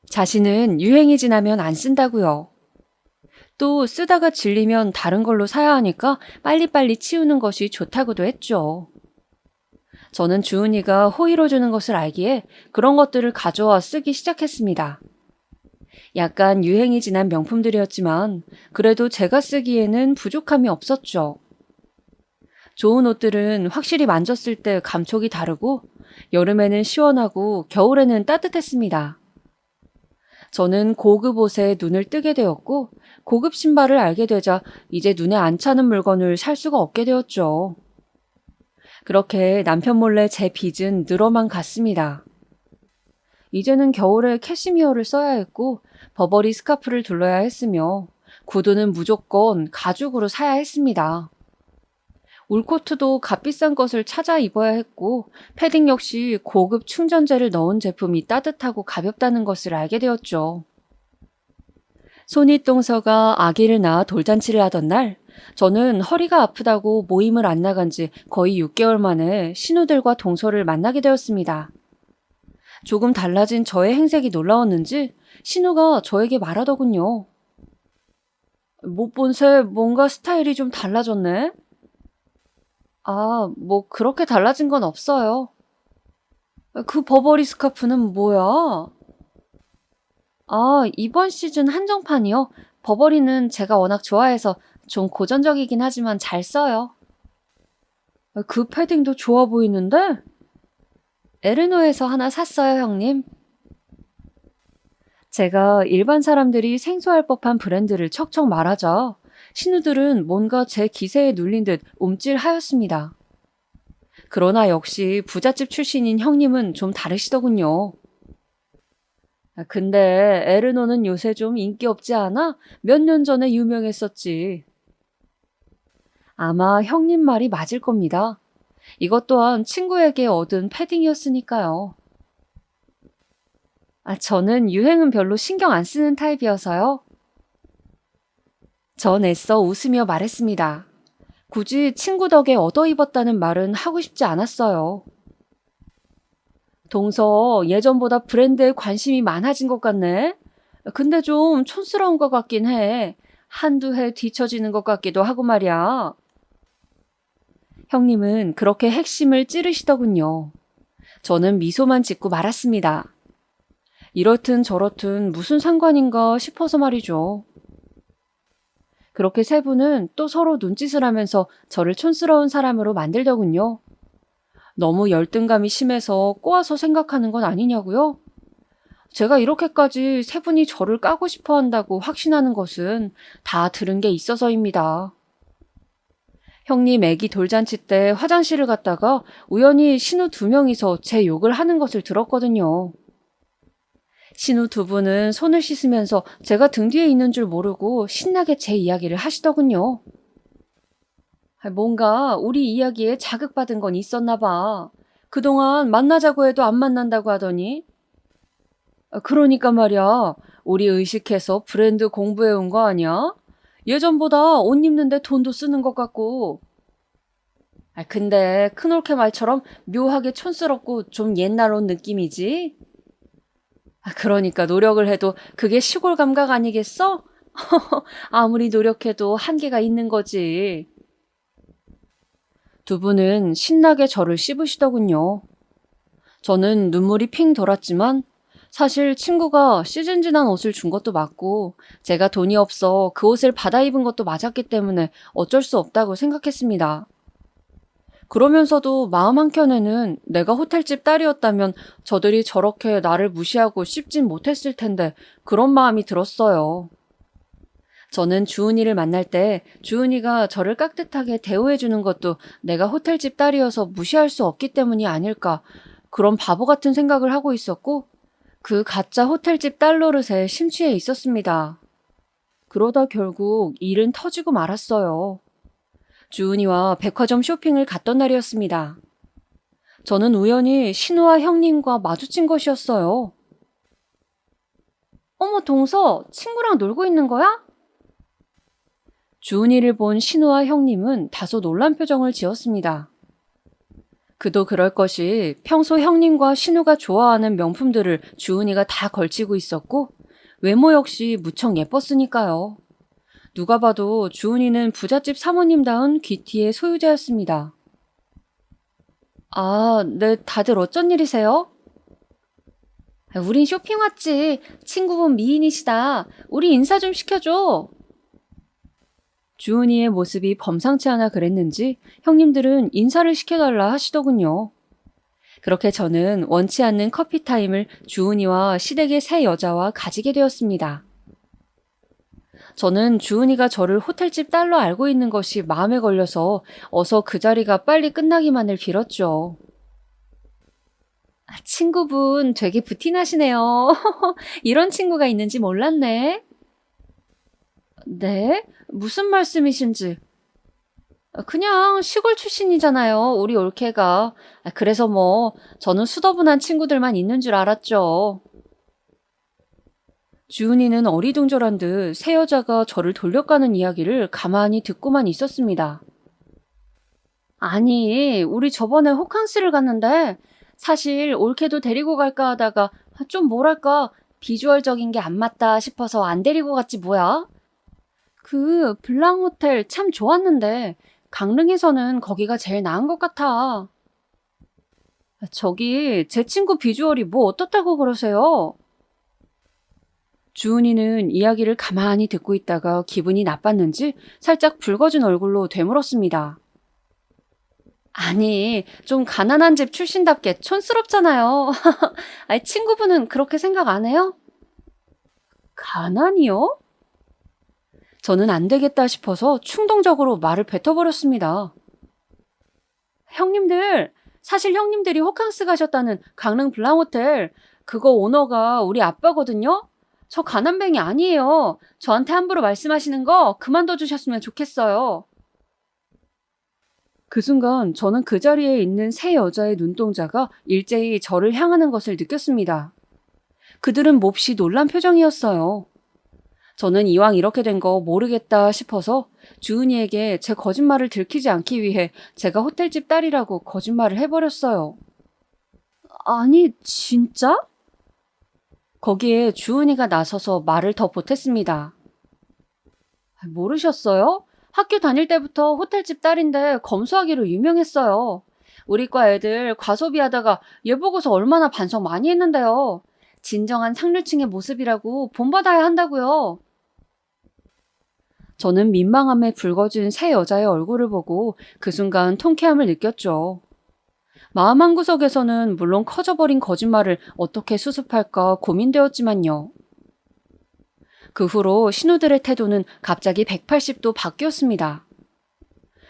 자신은 유행이 지나면 안 쓴다고요. 또 쓰다가 질리면 다른 걸로 사야 하니까 빨리빨리 치우는 것이 좋다고도 했죠. 저는 주은이가 호의로주는 것을 알기에 그런 것들을 가져와 쓰기 시작했습니다. 약간 유행이 지난 명품들이었지만 그래도 제가 쓰기에는 부족함이 없었죠. 좋은 옷들은 확실히 만졌을 때 감촉이 다르고 여름에는 시원하고 겨울에는 따뜻했습니다. 저는 고급 옷에 눈을 뜨게 되었고 고급 신발을 알게 되자 이제 눈에 안 차는 물건을 살 수가 없게 되었죠. 그렇게 남편 몰래 제 빚은 늘어만 갔습니다. 이제는 겨울에 캐시미어를 써야 했고 버버리 스카프를 둘러야 했으며 구두는 무조건 가죽으로 사야 했습니다. 울코트도 값비싼 것을 찾아 입어야 했고 패딩 역시 고급 충전재를 넣은 제품이 따뜻하고 가볍다는 것을 알게 되었죠. 손윗동서가 아기를 낳아 돌잔치를 하던 날 저는 허리가 아프다고 모임을 안 나간 지 거의 6개월 만에 신우들과 동서를 만나게 되었습니다. 조금 달라진 저의 행색이 놀라웠는지 신우가 저에게 말하더군요. 못 본 새 뭔가 스타일이 좀 달라졌네? 아, 뭐 그렇게 달라진 건 없어요. 그 버버리 스카프는 뭐야? 아, 이번 시즌 한정판이요. 버버리는 제가 워낙 좋아해서 좀 고전적이긴 하지만 잘 써요. 그 패딩도 좋아 보이는데? 에르노에서 하나 샀어요, 형님. 제가 일반 사람들이 생소할 법한 브랜드를 척척 말하자 신우들은 뭔가 제 기세에 눌린 듯 움찔하였습니다. 그러나 역시 부잣집 출신인 형님은 좀 다르시더군요. 근데 에르노는 요새 좀 인기 없지 않아? 몇 년 전에 유명했었지. 아마 형님 말이 맞을 겁니다. 이것 또한 친구에게 얻은 패딩이었으니까요. 저는 유행은 별로 신경 안 쓰는 타입이어서요. 전 애써 웃으며 말했습니다. 굳이 친구 덕에 얻어 입었다는 말은 하고 싶지 않았어요. 동서 예전보다 브랜드에 관심이 많아진 것 같네. 근데 좀 촌스러운 것 같긴 해. 한두 해 뒤처지는 것 같기도 하고 말이야. 형님은 그렇게 핵심을 찌르시더군요. 저는 미소만 짓고 말았습니다. 이렇든 저렇든 무슨 상관인가 싶어서 말이죠. 그렇게 세 분은 또 서로 눈짓을 하면서 저를 촌스러운 사람으로 만들더군요. 너무 열등감이 심해서 꼬아서 생각하는 건 아니냐고요? 제가 이렇게까지 세 분이 저를 까고 싶어 한다고 확신하는 것은 다 들은 게 있어서입니다. 형님 애기 돌잔치 때 화장실을 갔다가 우연히 신우 2명이서 제 욕을 하는 것을 들었거든요. 신우 2분은 손을 씻으면서 제가 등 뒤에 있는 줄 모르고 신나게 제 이야기를 하시더군요. 뭔가 우리 이야기에 자극받은 건 있었나 봐. 그동안 만나자고 해도 안 만난다고 하더니. 그러니까 말이야. 우리 의식해서 브랜드 공부해 온 거 아니야? 예전보다 옷 입는데 돈도 쓰는 것 같고. 근데 큰올케 말처럼 묘하게 촌스럽고 좀 옛날 옷 느낌이지? 그러니까 노력을 해도 그게 시골 감각 아니겠어? 아무리 노력해도 한계가 있는 거지. 2분은 신나게 저를 씹으시더군요. 저는 눈물이 핑 돌았지만 사실 친구가 시즌 지난 옷을 준 것도 맞고 제가 돈이 없어 그 옷을 받아 입은 것도 맞았기 때문에 어쩔 수 없다고 생각했습니다. 그러면서도 마음 한켠에는 내가 호텔집 딸이었다면 저들이 저렇게 나를 무시하고 씹진 못했을 텐데 그런 마음이 들었어요. 저는 주은이를 만날 때 주은이가 저를 깍듯하게 대우해주는 것도 내가 호텔집 딸이어서 무시할 수 없기 때문이 아닐까 그런 바보 같은 생각을 하고 있었고 그 가짜 호텔집 딸 노릇에 심취해 있었습니다. 그러다 결국 일은 터지고 말았어요. 주은이와 백화점 쇼핑을 갔던 날이었습니다. 저는 우연히 신우와 형님과 마주친 것이었어요. 어머, 동서, 친구랑 놀고 있는 거야? 주은이를 본 신우와 형님은 다소 놀란 표정을 지었습니다. 그도 그럴 것이 평소 형님과 신우가 좋아하는 명품들을 주은이가 다 걸치고 있었고 외모 역시 무척 예뻤으니까요. 누가 봐도 주은이는 부잣집 사모님다운 귀티의 소유자였습니다. 아, 네, 다들 어쩐 일이세요? 우린 쇼핑 왔지. 친구분 미인이시다. 우리 인사 좀 시켜줘. 주은이의 모습이 범상치 않아 그랬는지 형님들은 인사를 시켜달라 하시더군요. 그렇게 저는 원치 않는 커피 타임을 주은이와 시댁의 새 여자와 가지게 되었습니다. 저는 주은이가 저를 호텔집 딸로 알고 있는 것이 마음에 걸려서 어서 그 자리가 빨리 끝나기만을 빌었죠. 친구분 되게 부티나시네요. 이런 친구가 있는지 몰랐네. 네? 무슨 말씀이신지. 그냥 시골 출신이잖아요, 우리 올케가. 그래서 뭐, 저는 수더분한 친구들만 있는 줄 알았죠. 주은이는 어리둥절한 듯 새 여자가 저를 돌려가는 이야기를 가만히 듣고만 있었습니다. 아니, 우리 저번에 호캉스를 갔는데 사실 올케도 데리고 갈까 하다가 좀 뭐랄까 비주얼적인 게 안 맞다 싶어서 안 데리고 갔지 뭐야? 그 블랑 호텔 참 좋았는데 강릉에서는 거기가 제일 나은 것 같아. 저기 제 친구 비주얼이 뭐 어떻다고 그러세요? 주은이는 이야기를 가만히 듣고 있다가 기분이 나빴는지 살짝 붉어진 얼굴로 되물었습니다. 아니, 좀 가난한 집 출신답게 촌스럽잖아요. 아니, 친구분은 그렇게 생각 안 해요? 가난이요? 저는 안 되겠다 싶어서 충동적으로 말을 뱉어버렸습니다. 형님들, 사실 형님들이 호캉스 가셨다는 강릉 블랑호텔, 그거 오너가 우리 아빠거든요? 저 가난뱅이 아니에요. 저한테 함부로 말씀하시는 거 그만둬 주셨으면 좋겠어요. 그 순간 저는 그 자리에 있는 세 여자의 눈동자가 일제히 저를 향하는 것을 느꼈습니다. 그들은 몹시 놀란 표정이었어요. 저는 이왕 이렇게 된 거 모르겠다 싶어서 주은이에게 제 거짓말을 들키지 않기 위해 제가 호텔집 딸이라고 거짓말을 해버렸어요. 아니, 진짜? 거기에 주은이가 나서서 말을 더 보탰습니다. 모르셨어요? 학교 다닐 때부터 호텔집 딸인데 검소하기로 유명했어요. 우리 과 애들 과소비 하다가 얘 보고서 얼마나 반성 많이 했는데요. 진정한 상류층의 모습이라고 본받아야 한다고요. 저는 민망함에 붉어진 새 여자의 얼굴을 보고 그 순간 통쾌함을 느꼈죠. 마음 한구석에서는 물론 커져버린 거짓말을 어떻게 수습할까 고민되었지만요. 그 후로 신우들의 태도는 갑자기 180도 바뀌었습니다.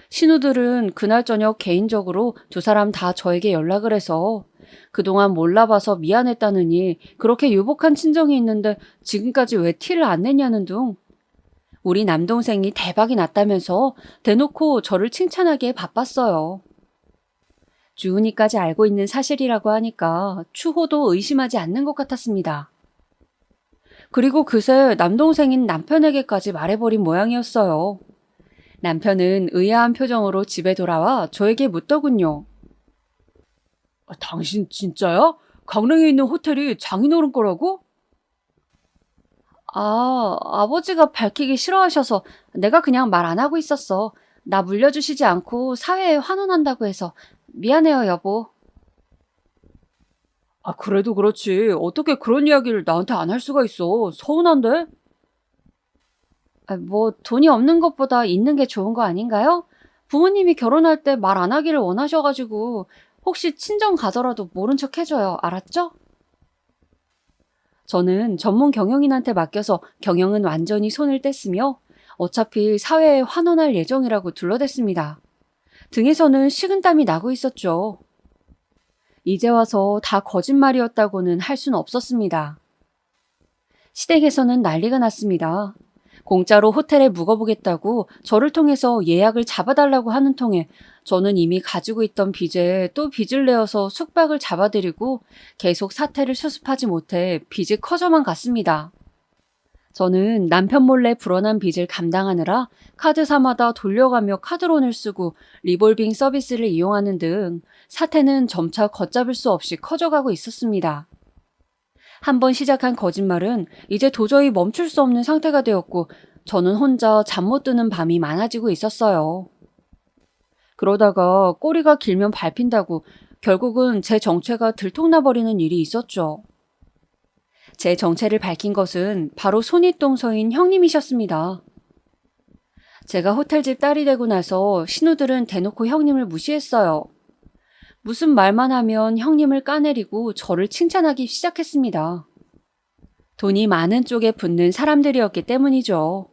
신우들은 그날 저녁 개인적으로 두 사람 다 저에게 연락을 해서 그동안 몰라봐서 미안했다느니 그렇게 유복한 친정이 있는데 지금까지 왜 티를 안 내냐는 둥 우리 남동생이 대박이 났다면서 대놓고 저를 칭찬하기에 바빴어요. 주은이까지 알고 있는 사실이라고 하니까 추호도 의심하지 않는 것 같았습니다. 그리고 그새 남동생인 남편에게까지 말해버린 모양이었어요. 남편은 의아한 표정으로 집에 돌아와 저에게 묻더군요. 당신 진짜야? 강릉에 있는 호텔이 장인어른 거라고? 아버지가 밝히기 싫어하셔서 내가 그냥 말 안 하고 있었어. 나 물려주시지 않고 사회에 환원한다고 해서 미안해요, 여보. 그래도 그렇지. 어떻게 그런 이야기를 나한테 안 할 수가 있어. 서운한데? 뭐 돈이 없는 것보다 있는 게 좋은 거 아닌가요? 부모님이 결혼할 때 말 안 하기를 원하셔가지고 혹시 친정 가더라도 모른 척 해줘요. 알았죠? 저는 전문 경영인한테 맡겨서 경영은 완전히 손을 뗐으며 어차피 사회에 환원할 예정이라고 둘러댔습니다. 등에서는 식은땀이 나고 있었죠. 이제 와서 다 거짓말이었다고는 할 수는 없었습니다. 시댁에서는 난리가 났습니다. 공짜로 호텔에 묵어보겠다고 저를 통해서 예약을 잡아달라고 하는 통에 저는 이미 가지고 있던 빚에 또 빚을 내어서 숙박을 잡아드리고 계속 사태를 수습하지 못해 빚이 커져만 갔습니다. 저는 남편 몰래 불어난 빚을 감당하느라 카드사마다 돌려가며 카드론을 쓰고 리볼빙 서비스를 이용하는 등 사태는 점차 걷잡을 수 없이 커져가고 있었습니다. 한번 시작한 거짓말은 이제 도저히 멈출 수 없는 상태가 되었고 저는 혼자 잠 못 드는 밤이 많아지고 있었어요. 그러다가 꼬리가 길면 밟힌다고 결국은 제 정체가 들통나버리는 일이 있었죠. 제 정체를 밝힌 것은 바로 손윗동서인 형님이셨습니다. 제가 호텔집 딸이 되고 나서 신우들은 대놓고 형님을 무시했어요. 무슨 말만 하면 형님을 까내리고 저를 칭찬하기 시작했습니다. 돈이 많은 쪽에 붙는 사람들이었기 때문이죠.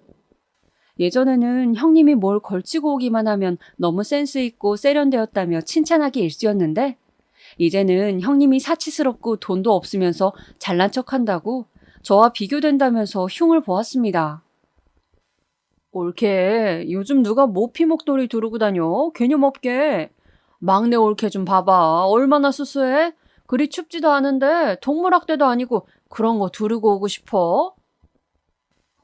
예전에는 형님이 뭘 걸치고 오기만 하면 너무 센스 있고 세련되었다며 칭찬하기 일쑤였는데 이제는 형님이 사치스럽고 돈도 없으면서 잘난 척한다고 저와 비교된다면서 흉을 보았습니다. 올케, 요즘 누가 모피 목도리 두르고 다녀? 개념 없게. 막내 올케 좀 봐봐. 얼마나 수수해? 그리 춥지도 않은데 동물학대도 아니고 그런 거 두르고 오고 싶어?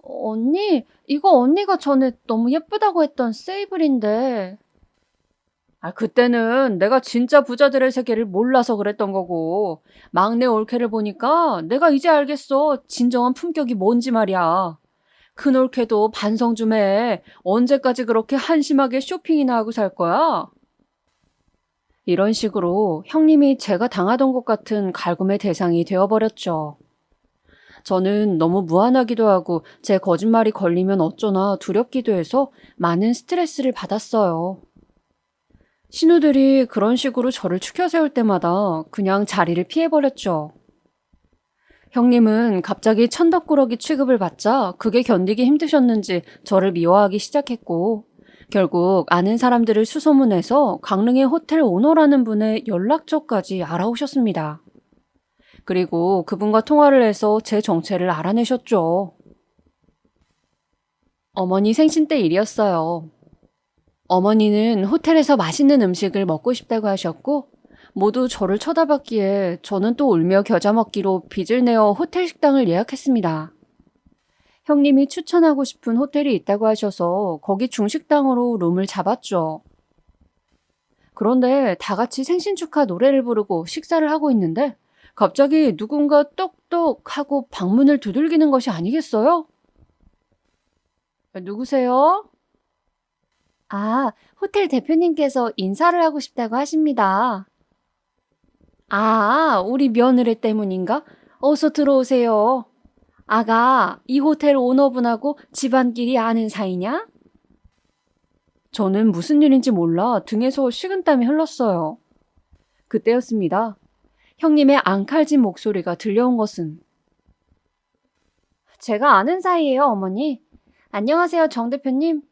언니, 이거 언니가 전에 너무 예쁘다고 했던 세이블인데. 그때는 내가 진짜 부자들의 세계를 몰라서 그랬던 거고, 막내 올케를 보니까 내가 이제 알겠어. 진정한 품격이 뭔지 말이야. 큰 올케도 반성 좀 해. 언제까지 그렇게 한심하게 쇼핑이나 하고 살 거야? 이런 식으로 형님이 제가 당하던 것 같은 갈굼의 대상이 되어버렸죠. 저는 너무 무안하기도 하고 제 거짓말이 걸리면 어쩌나 두렵기도 해서 많은 스트레스를 받았어요. 신우들이 그런 식으로 저를 추켜 세울 때마다 그냥 자리를 피해버렸죠. 형님은 갑자기 천덕꾸러기 취급을 받자 그게 견디기 힘드셨는지 저를 미워하기 시작했고, 결국 아는 사람들을 수소문해서 강릉의 호텔 오너라는 분의 연락처까지 알아오셨습니다. 그리고 그분과 통화를 해서 제 정체를 알아내셨죠. 어머니 생신 때 일이었어요. 어머니는 호텔에서 맛있는 음식을 먹고 싶다고 하셨고, 모두 저를 쳐다봤기에 저는 또 울며 겨자 먹기로 빚을 내어 호텔 식당을 예약했습니다. 형님이 추천하고 싶은 호텔이 있다고 하셔서 거기 중식당으로 룸을 잡았죠. 그런데 다 같이 생신 축하 노래를 부르고 식사를 하고 있는데 갑자기 누군가 똑똑 하고 방문을 두들기는 것이 아니겠어요? 누구세요? 호텔 대표님께서 인사를 하고 싶다고 하십니다. 우리 며느리 때문인가? 어서 들어오세요. 아가, 이 호텔 오너분하고 집안끼리 아는 사이냐? 저는 무슨 일인지 몰라 등에서 식은땀이 흘렀어요. 그때였습니다. 형님의 앙칼진 목소리가 들려온 것은. 제가 아는 사이예요, 어머니. 안녕하세요, 정 대표님.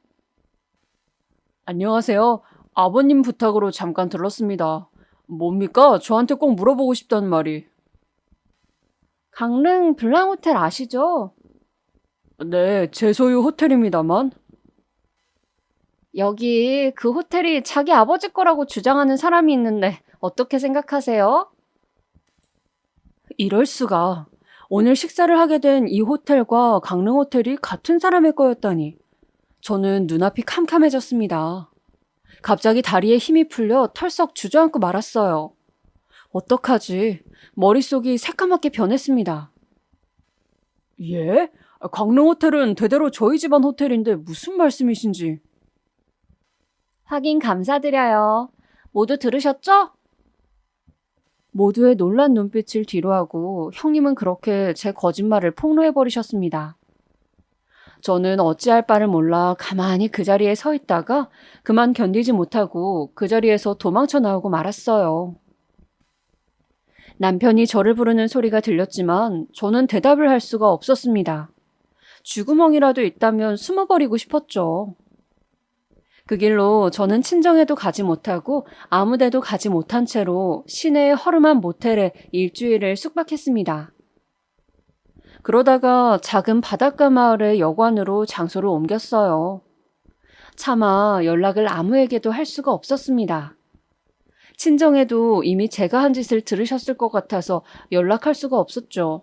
안녕하세요. 아버님 부탁으로 잠깐 들렀습니다. 뭡니까? 저한테 꼭 물어보고 싶다는 말이. 강릉 블랑호텔 아시죠? 네, 제 소유 호텔입니다만. 여기 그 호텔이 자기 아버지 거라고 주장하는 사람이 있는데 어떻게 생각하세요? 이럴 수가. 오늘 식사를 하게 된 이 호텔과 강릉 호텔이 같은 사람의 거였다니. 저는 눈앞이 캄캄해졌습니다. 갑자기 다리에 힘이 풀려 털썩 주저앉고 말았어요. 어떡하지? 머릿속이 새까맣게 변했습니다. 예? 강릉 호텔은 대대로 저희 집안 호텔인데 무슨 말씀이신지. 확인 감사드려요. 모두 들으셨죠? 모두의 놀란 눈빛을 뒤로하고 형님은 그렇게 제 거짓말을 폭로해버리셨습니다. 저는 어찌할 바를 몰라 가만히 그 자리에 서 있다가 그만 견디지 못하고 그 자리에서 도망쳐 나오고 말았어요. 남편이 저를 부르는 소리가 들렸지만 저는 대답을 할 수가 없었습니다. 쥐구멍이라도 있다면 숨어버리고 싶었죠. 그 길로 저는 친정에도 가지 못하고 아무데도 가지 못한 채로 시내의 허름한 모텔에 일주일을 숙박했습니다. 그러다가 작은 바닷가 마을의 여관으로 장소를 옮겼어요. 차마 연락을 아무에게도 할 수가 없었습니다. 친정에도 이미 제가 한 짓을 들으셨을 것 같아서 연락할 수가 없었죠.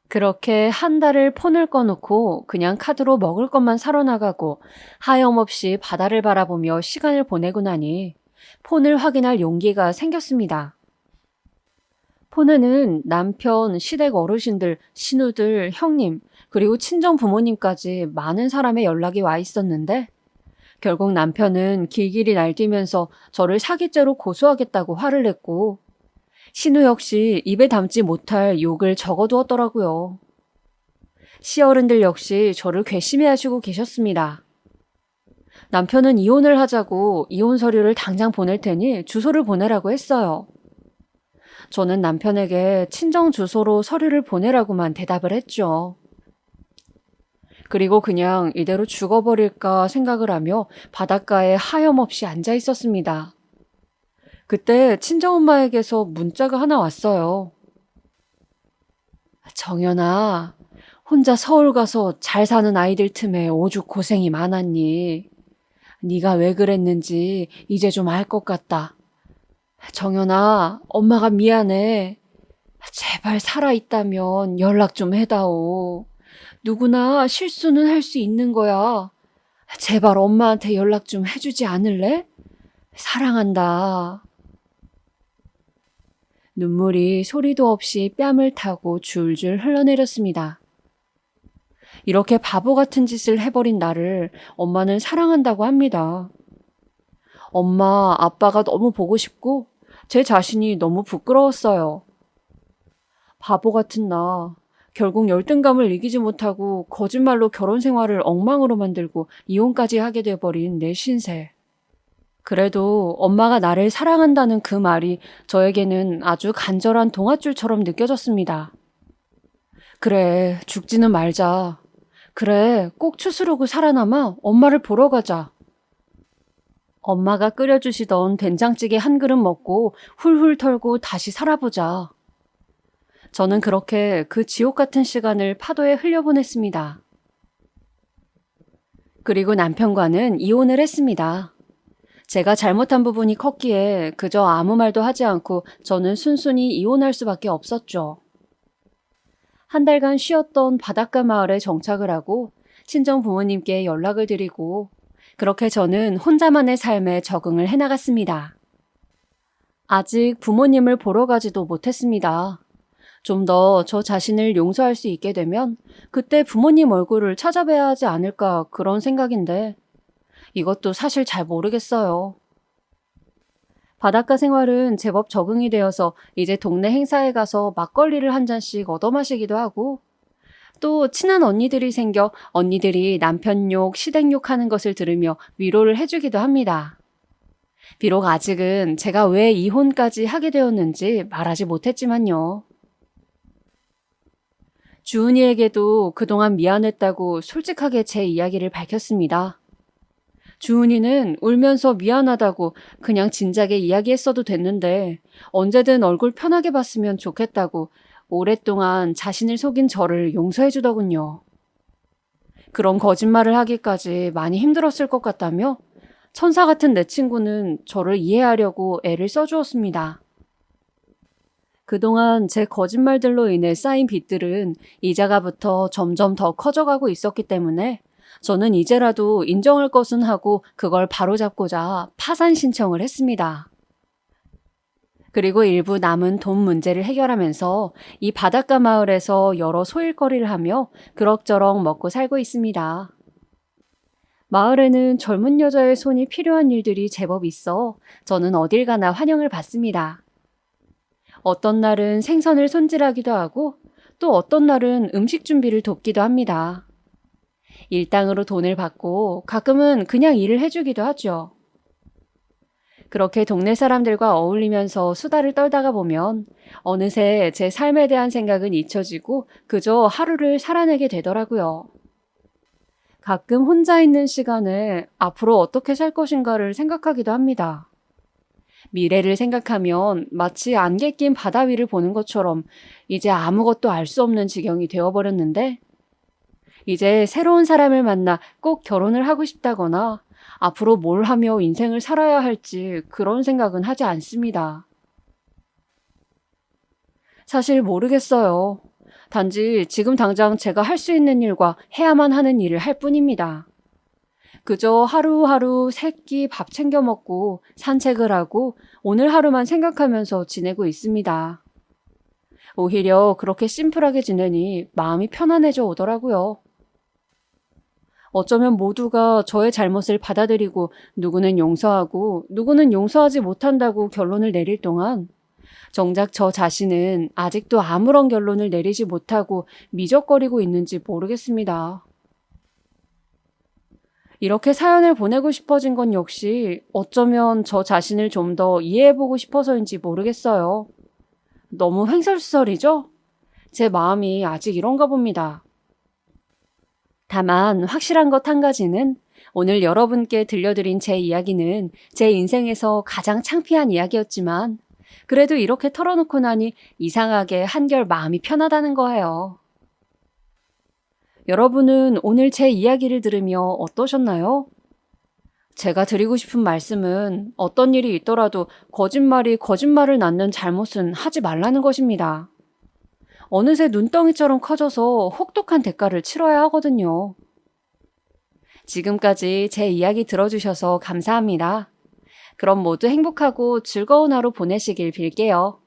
그렇게 한 달을 폰을 꺼놓고 그냥 카드로 먹을 것만 사러 나가고 하염없이 바다를 바라보며 시간을 보내고 나니 폰을 확인할 용기가 생겼습니다. 폰에는 남편, 시댁 어르신들, 신우들, 형님, 그리고 친정 부모님까지 많은 사람의 연락이 와 있었는데 결국 남편은 길길이 날뛰면서 저를 사기죄로 고소하겠다고 화를 냈고 신우 역시 입에 담지 못할 욕을 적어두었더라고요. 시어른들 역시 저를 괘씸해하시고 계셨습니다. 남편은 이혼을 하자고 이혼 서류를 당장 보낼 테니 주소를 보내라고 했어요. 저는 남편에게 친정 주소로 서류를 보내라고만 대답을 했죠. 그리고 그냥 이대로 죽어버릴까 생각을 하며 바닷가에 하염없이 앉아 있었습니다. 그때 친정엄마에게서 문자가 하나 왔어요. 정연아, 혼자 서울 가서 잘 사는 아이들 틈에 오죽 고생이 많았니. 네가 왜 그랬는지 이제 좀 알 것 같다. 정연아, 엄마가 미안해. 제발 살아있다면 연락 좀 해다오. 누구나 실수는 할 수 있는 거야. 제발 엄마한테 연락 좀 해주지 않을래? 사랑한다. 눈물이 소리도 없이 뺨을 타고 줄줄 흘러내렸습니다. 이렇게 바보 같은 짓을 해버린 나를 엄마는 사랑한다고 합니다. 엄마, 아빠가 너무 보고 싶고 제 자신이 너무 부끄러웠어요. 바보 같은 나. 결국 열등감을 이기지 못하고 거짓말로 결혼 생활을 엉망으로 만들고 이혼까지 하게 돼버린 내 신세. 그래도 엄마가 나를 사랑한다는 그 말이 저에게는 아주 간절한 동아줄처럼 느껴졌습니다. 그래, 죽지는 말자. 그래, 꼭 추스르고 살아남아 엄마를 보러 가자. 엄마가 끓여주시던 된장찌개 한 그릇 먹고 훌훌 털고 다시 살아보자. 저는 그렇게 그 지옥 같은 시간을 파도에 흘려보냈습니다. 그리고 남편과는 이혼을 했습니다. 제가 잘못한 부분이 컸기에 그저 아무 말도 하지 않고 저는 순순히 이혼할 수밖에 없었죠. 한 달간 쉬었던 바닷가 마을에 정착을 하고 친정 부모님께 연락을 드리고 그렇게 저는 혼자만의 삶에 적응을 해나갔습니다. 아직 부모님을 보러 가지도 못했습니다. 좀 더 저 자신을 용서할 수 있게 되면 그때 부모님 얼굴을 찾아뵈야 하지 않을까 그런 생각인데 이것도 사실 잘 모르겠어요. 바닷가 생활은 제법 적응이 되어서 이제 동네 행사에 가서 막걸리를 한 잔씩 얻어 마시기도 하고 또 친한 언니들이 생겨 언니들이 남편 욕, 시댁 욕하는 것을 들으며 위로를 해주기도 합니다. 비록 아직은 제가 왜 이혼까지 하게 되었는지 말하지 못했지만요. 주은이에게도 그동안 미안했다고 솔직하게 제 이야기를 밝혔습니다. 주은이는 울면서 미안하다고 그냥 진작에 이야기했어도 됐는데 언제든 얼굴 편하게 봤으면 좋겠다고 오랫동안 자신을 속인 저를 용서해 주더군요. 그런 거짓말을 하기까지 많이 힘들었을 것 같다며 천사 같은 내 친구는 저를 이해하려고 애를 써주었습니다. 그동안 제 거짓말들로 인해 쌓인 빚들은 이자가 붙어 점점 더 커져가고 있었기 때문에 저는 이제라도 인정할 것은 하고 그걸 바로잡고자 파산 신청을 했습니다. 그리고 일부 남은 돈 문제를 해결하면서 이 바닷가 마을에서 여러 소일거리를 하며 그럭저럭 먹고 살고 있습니다. 마을에는 젊은 여자의 손이 필요한 일들이 제법 있어 저는 어딜 가나 환영을 받습니다. 어떤 날은 생선을 손질하기도 하고 또 어떤 날은 음식 준비를 돕기도 합니다. 일당으로 돈을 받고 가끔은 그냥 일을 해주기도 하죠. 그렇게 동네 사람들과 어울리면서 수다를 떨다가 보면 어느새 제 삶에 대한 생각은 잊혀지고 그저 하루를 살아내게 되더라고요. 가끔 혼자 있는 시간에 앞으로 어떻게 살 것인가를 생각하기도 합니다. 미래를 생각하면 마치 안개 낀 바다 위를 보는 것처럼 이제 아무것도 알 수 없는 지경이 되어버렸는데 이제 새로운 사람을 만나 꼭 결혼을 하고 싶다거나 앞으로 뭘 하며 인생을 살아야 할지 그런 생각은 하지 않습니다. 사실 모르겠어요. 단지 지금 당장 제가 할 수 있는 일과 해야만 하는 일을 할 뿐입니다. 그저 하루하루 세 끼 밥 챙겨 먹고 산책을 하고 오늘 하루만 생각하면서 지내고 있습니다. 오히려 그렇게 심플하게 지내니 마음이 편안해져 오더라고요. 어쩌면 모두가 저의 잘못을 받아들이고 누구는 용서하고 누구는 용서하지 못한다고 결론을 내릴 동안 정작 저 자신은 아직도 아무런 결론을 내리지 못하고 미적거리고 있는지 모르겠습니다. 이렇게 사연을 보내고 싶어진 건 역시 어쩌면 저 자신을 좀 더 이해해보고 싶어서인지 모르겠어요. 너무 횡설수설이죠? 제 마음이 아직 이런가 봅니다. 다만 확실한 것 한 가지는 오늘 여러분께 들려드린 제 이야기는 제 인생에서 가장 창피한 이야기였지만 그래도 이렇게 털어놓고 나니 이상하게 한결 마음이 편하다는 거예요. 여러분은 오늘 제 이야기를 들으며 어떠셨나요? 제가 드리고 싶은 말씀은 어떤 일이 있더라도 거짓말이 거짓말을 낳는 잘못은 하지 말라는 것입니다. 어느새 눈덩이처럼 커져서 혹독한 대가를 치러야 하거든요. 지금까지 제 이야기 들어주셔서 감사합니다. 그럼 모두 행복하고 즐거운 하루 보내시길 빌게요.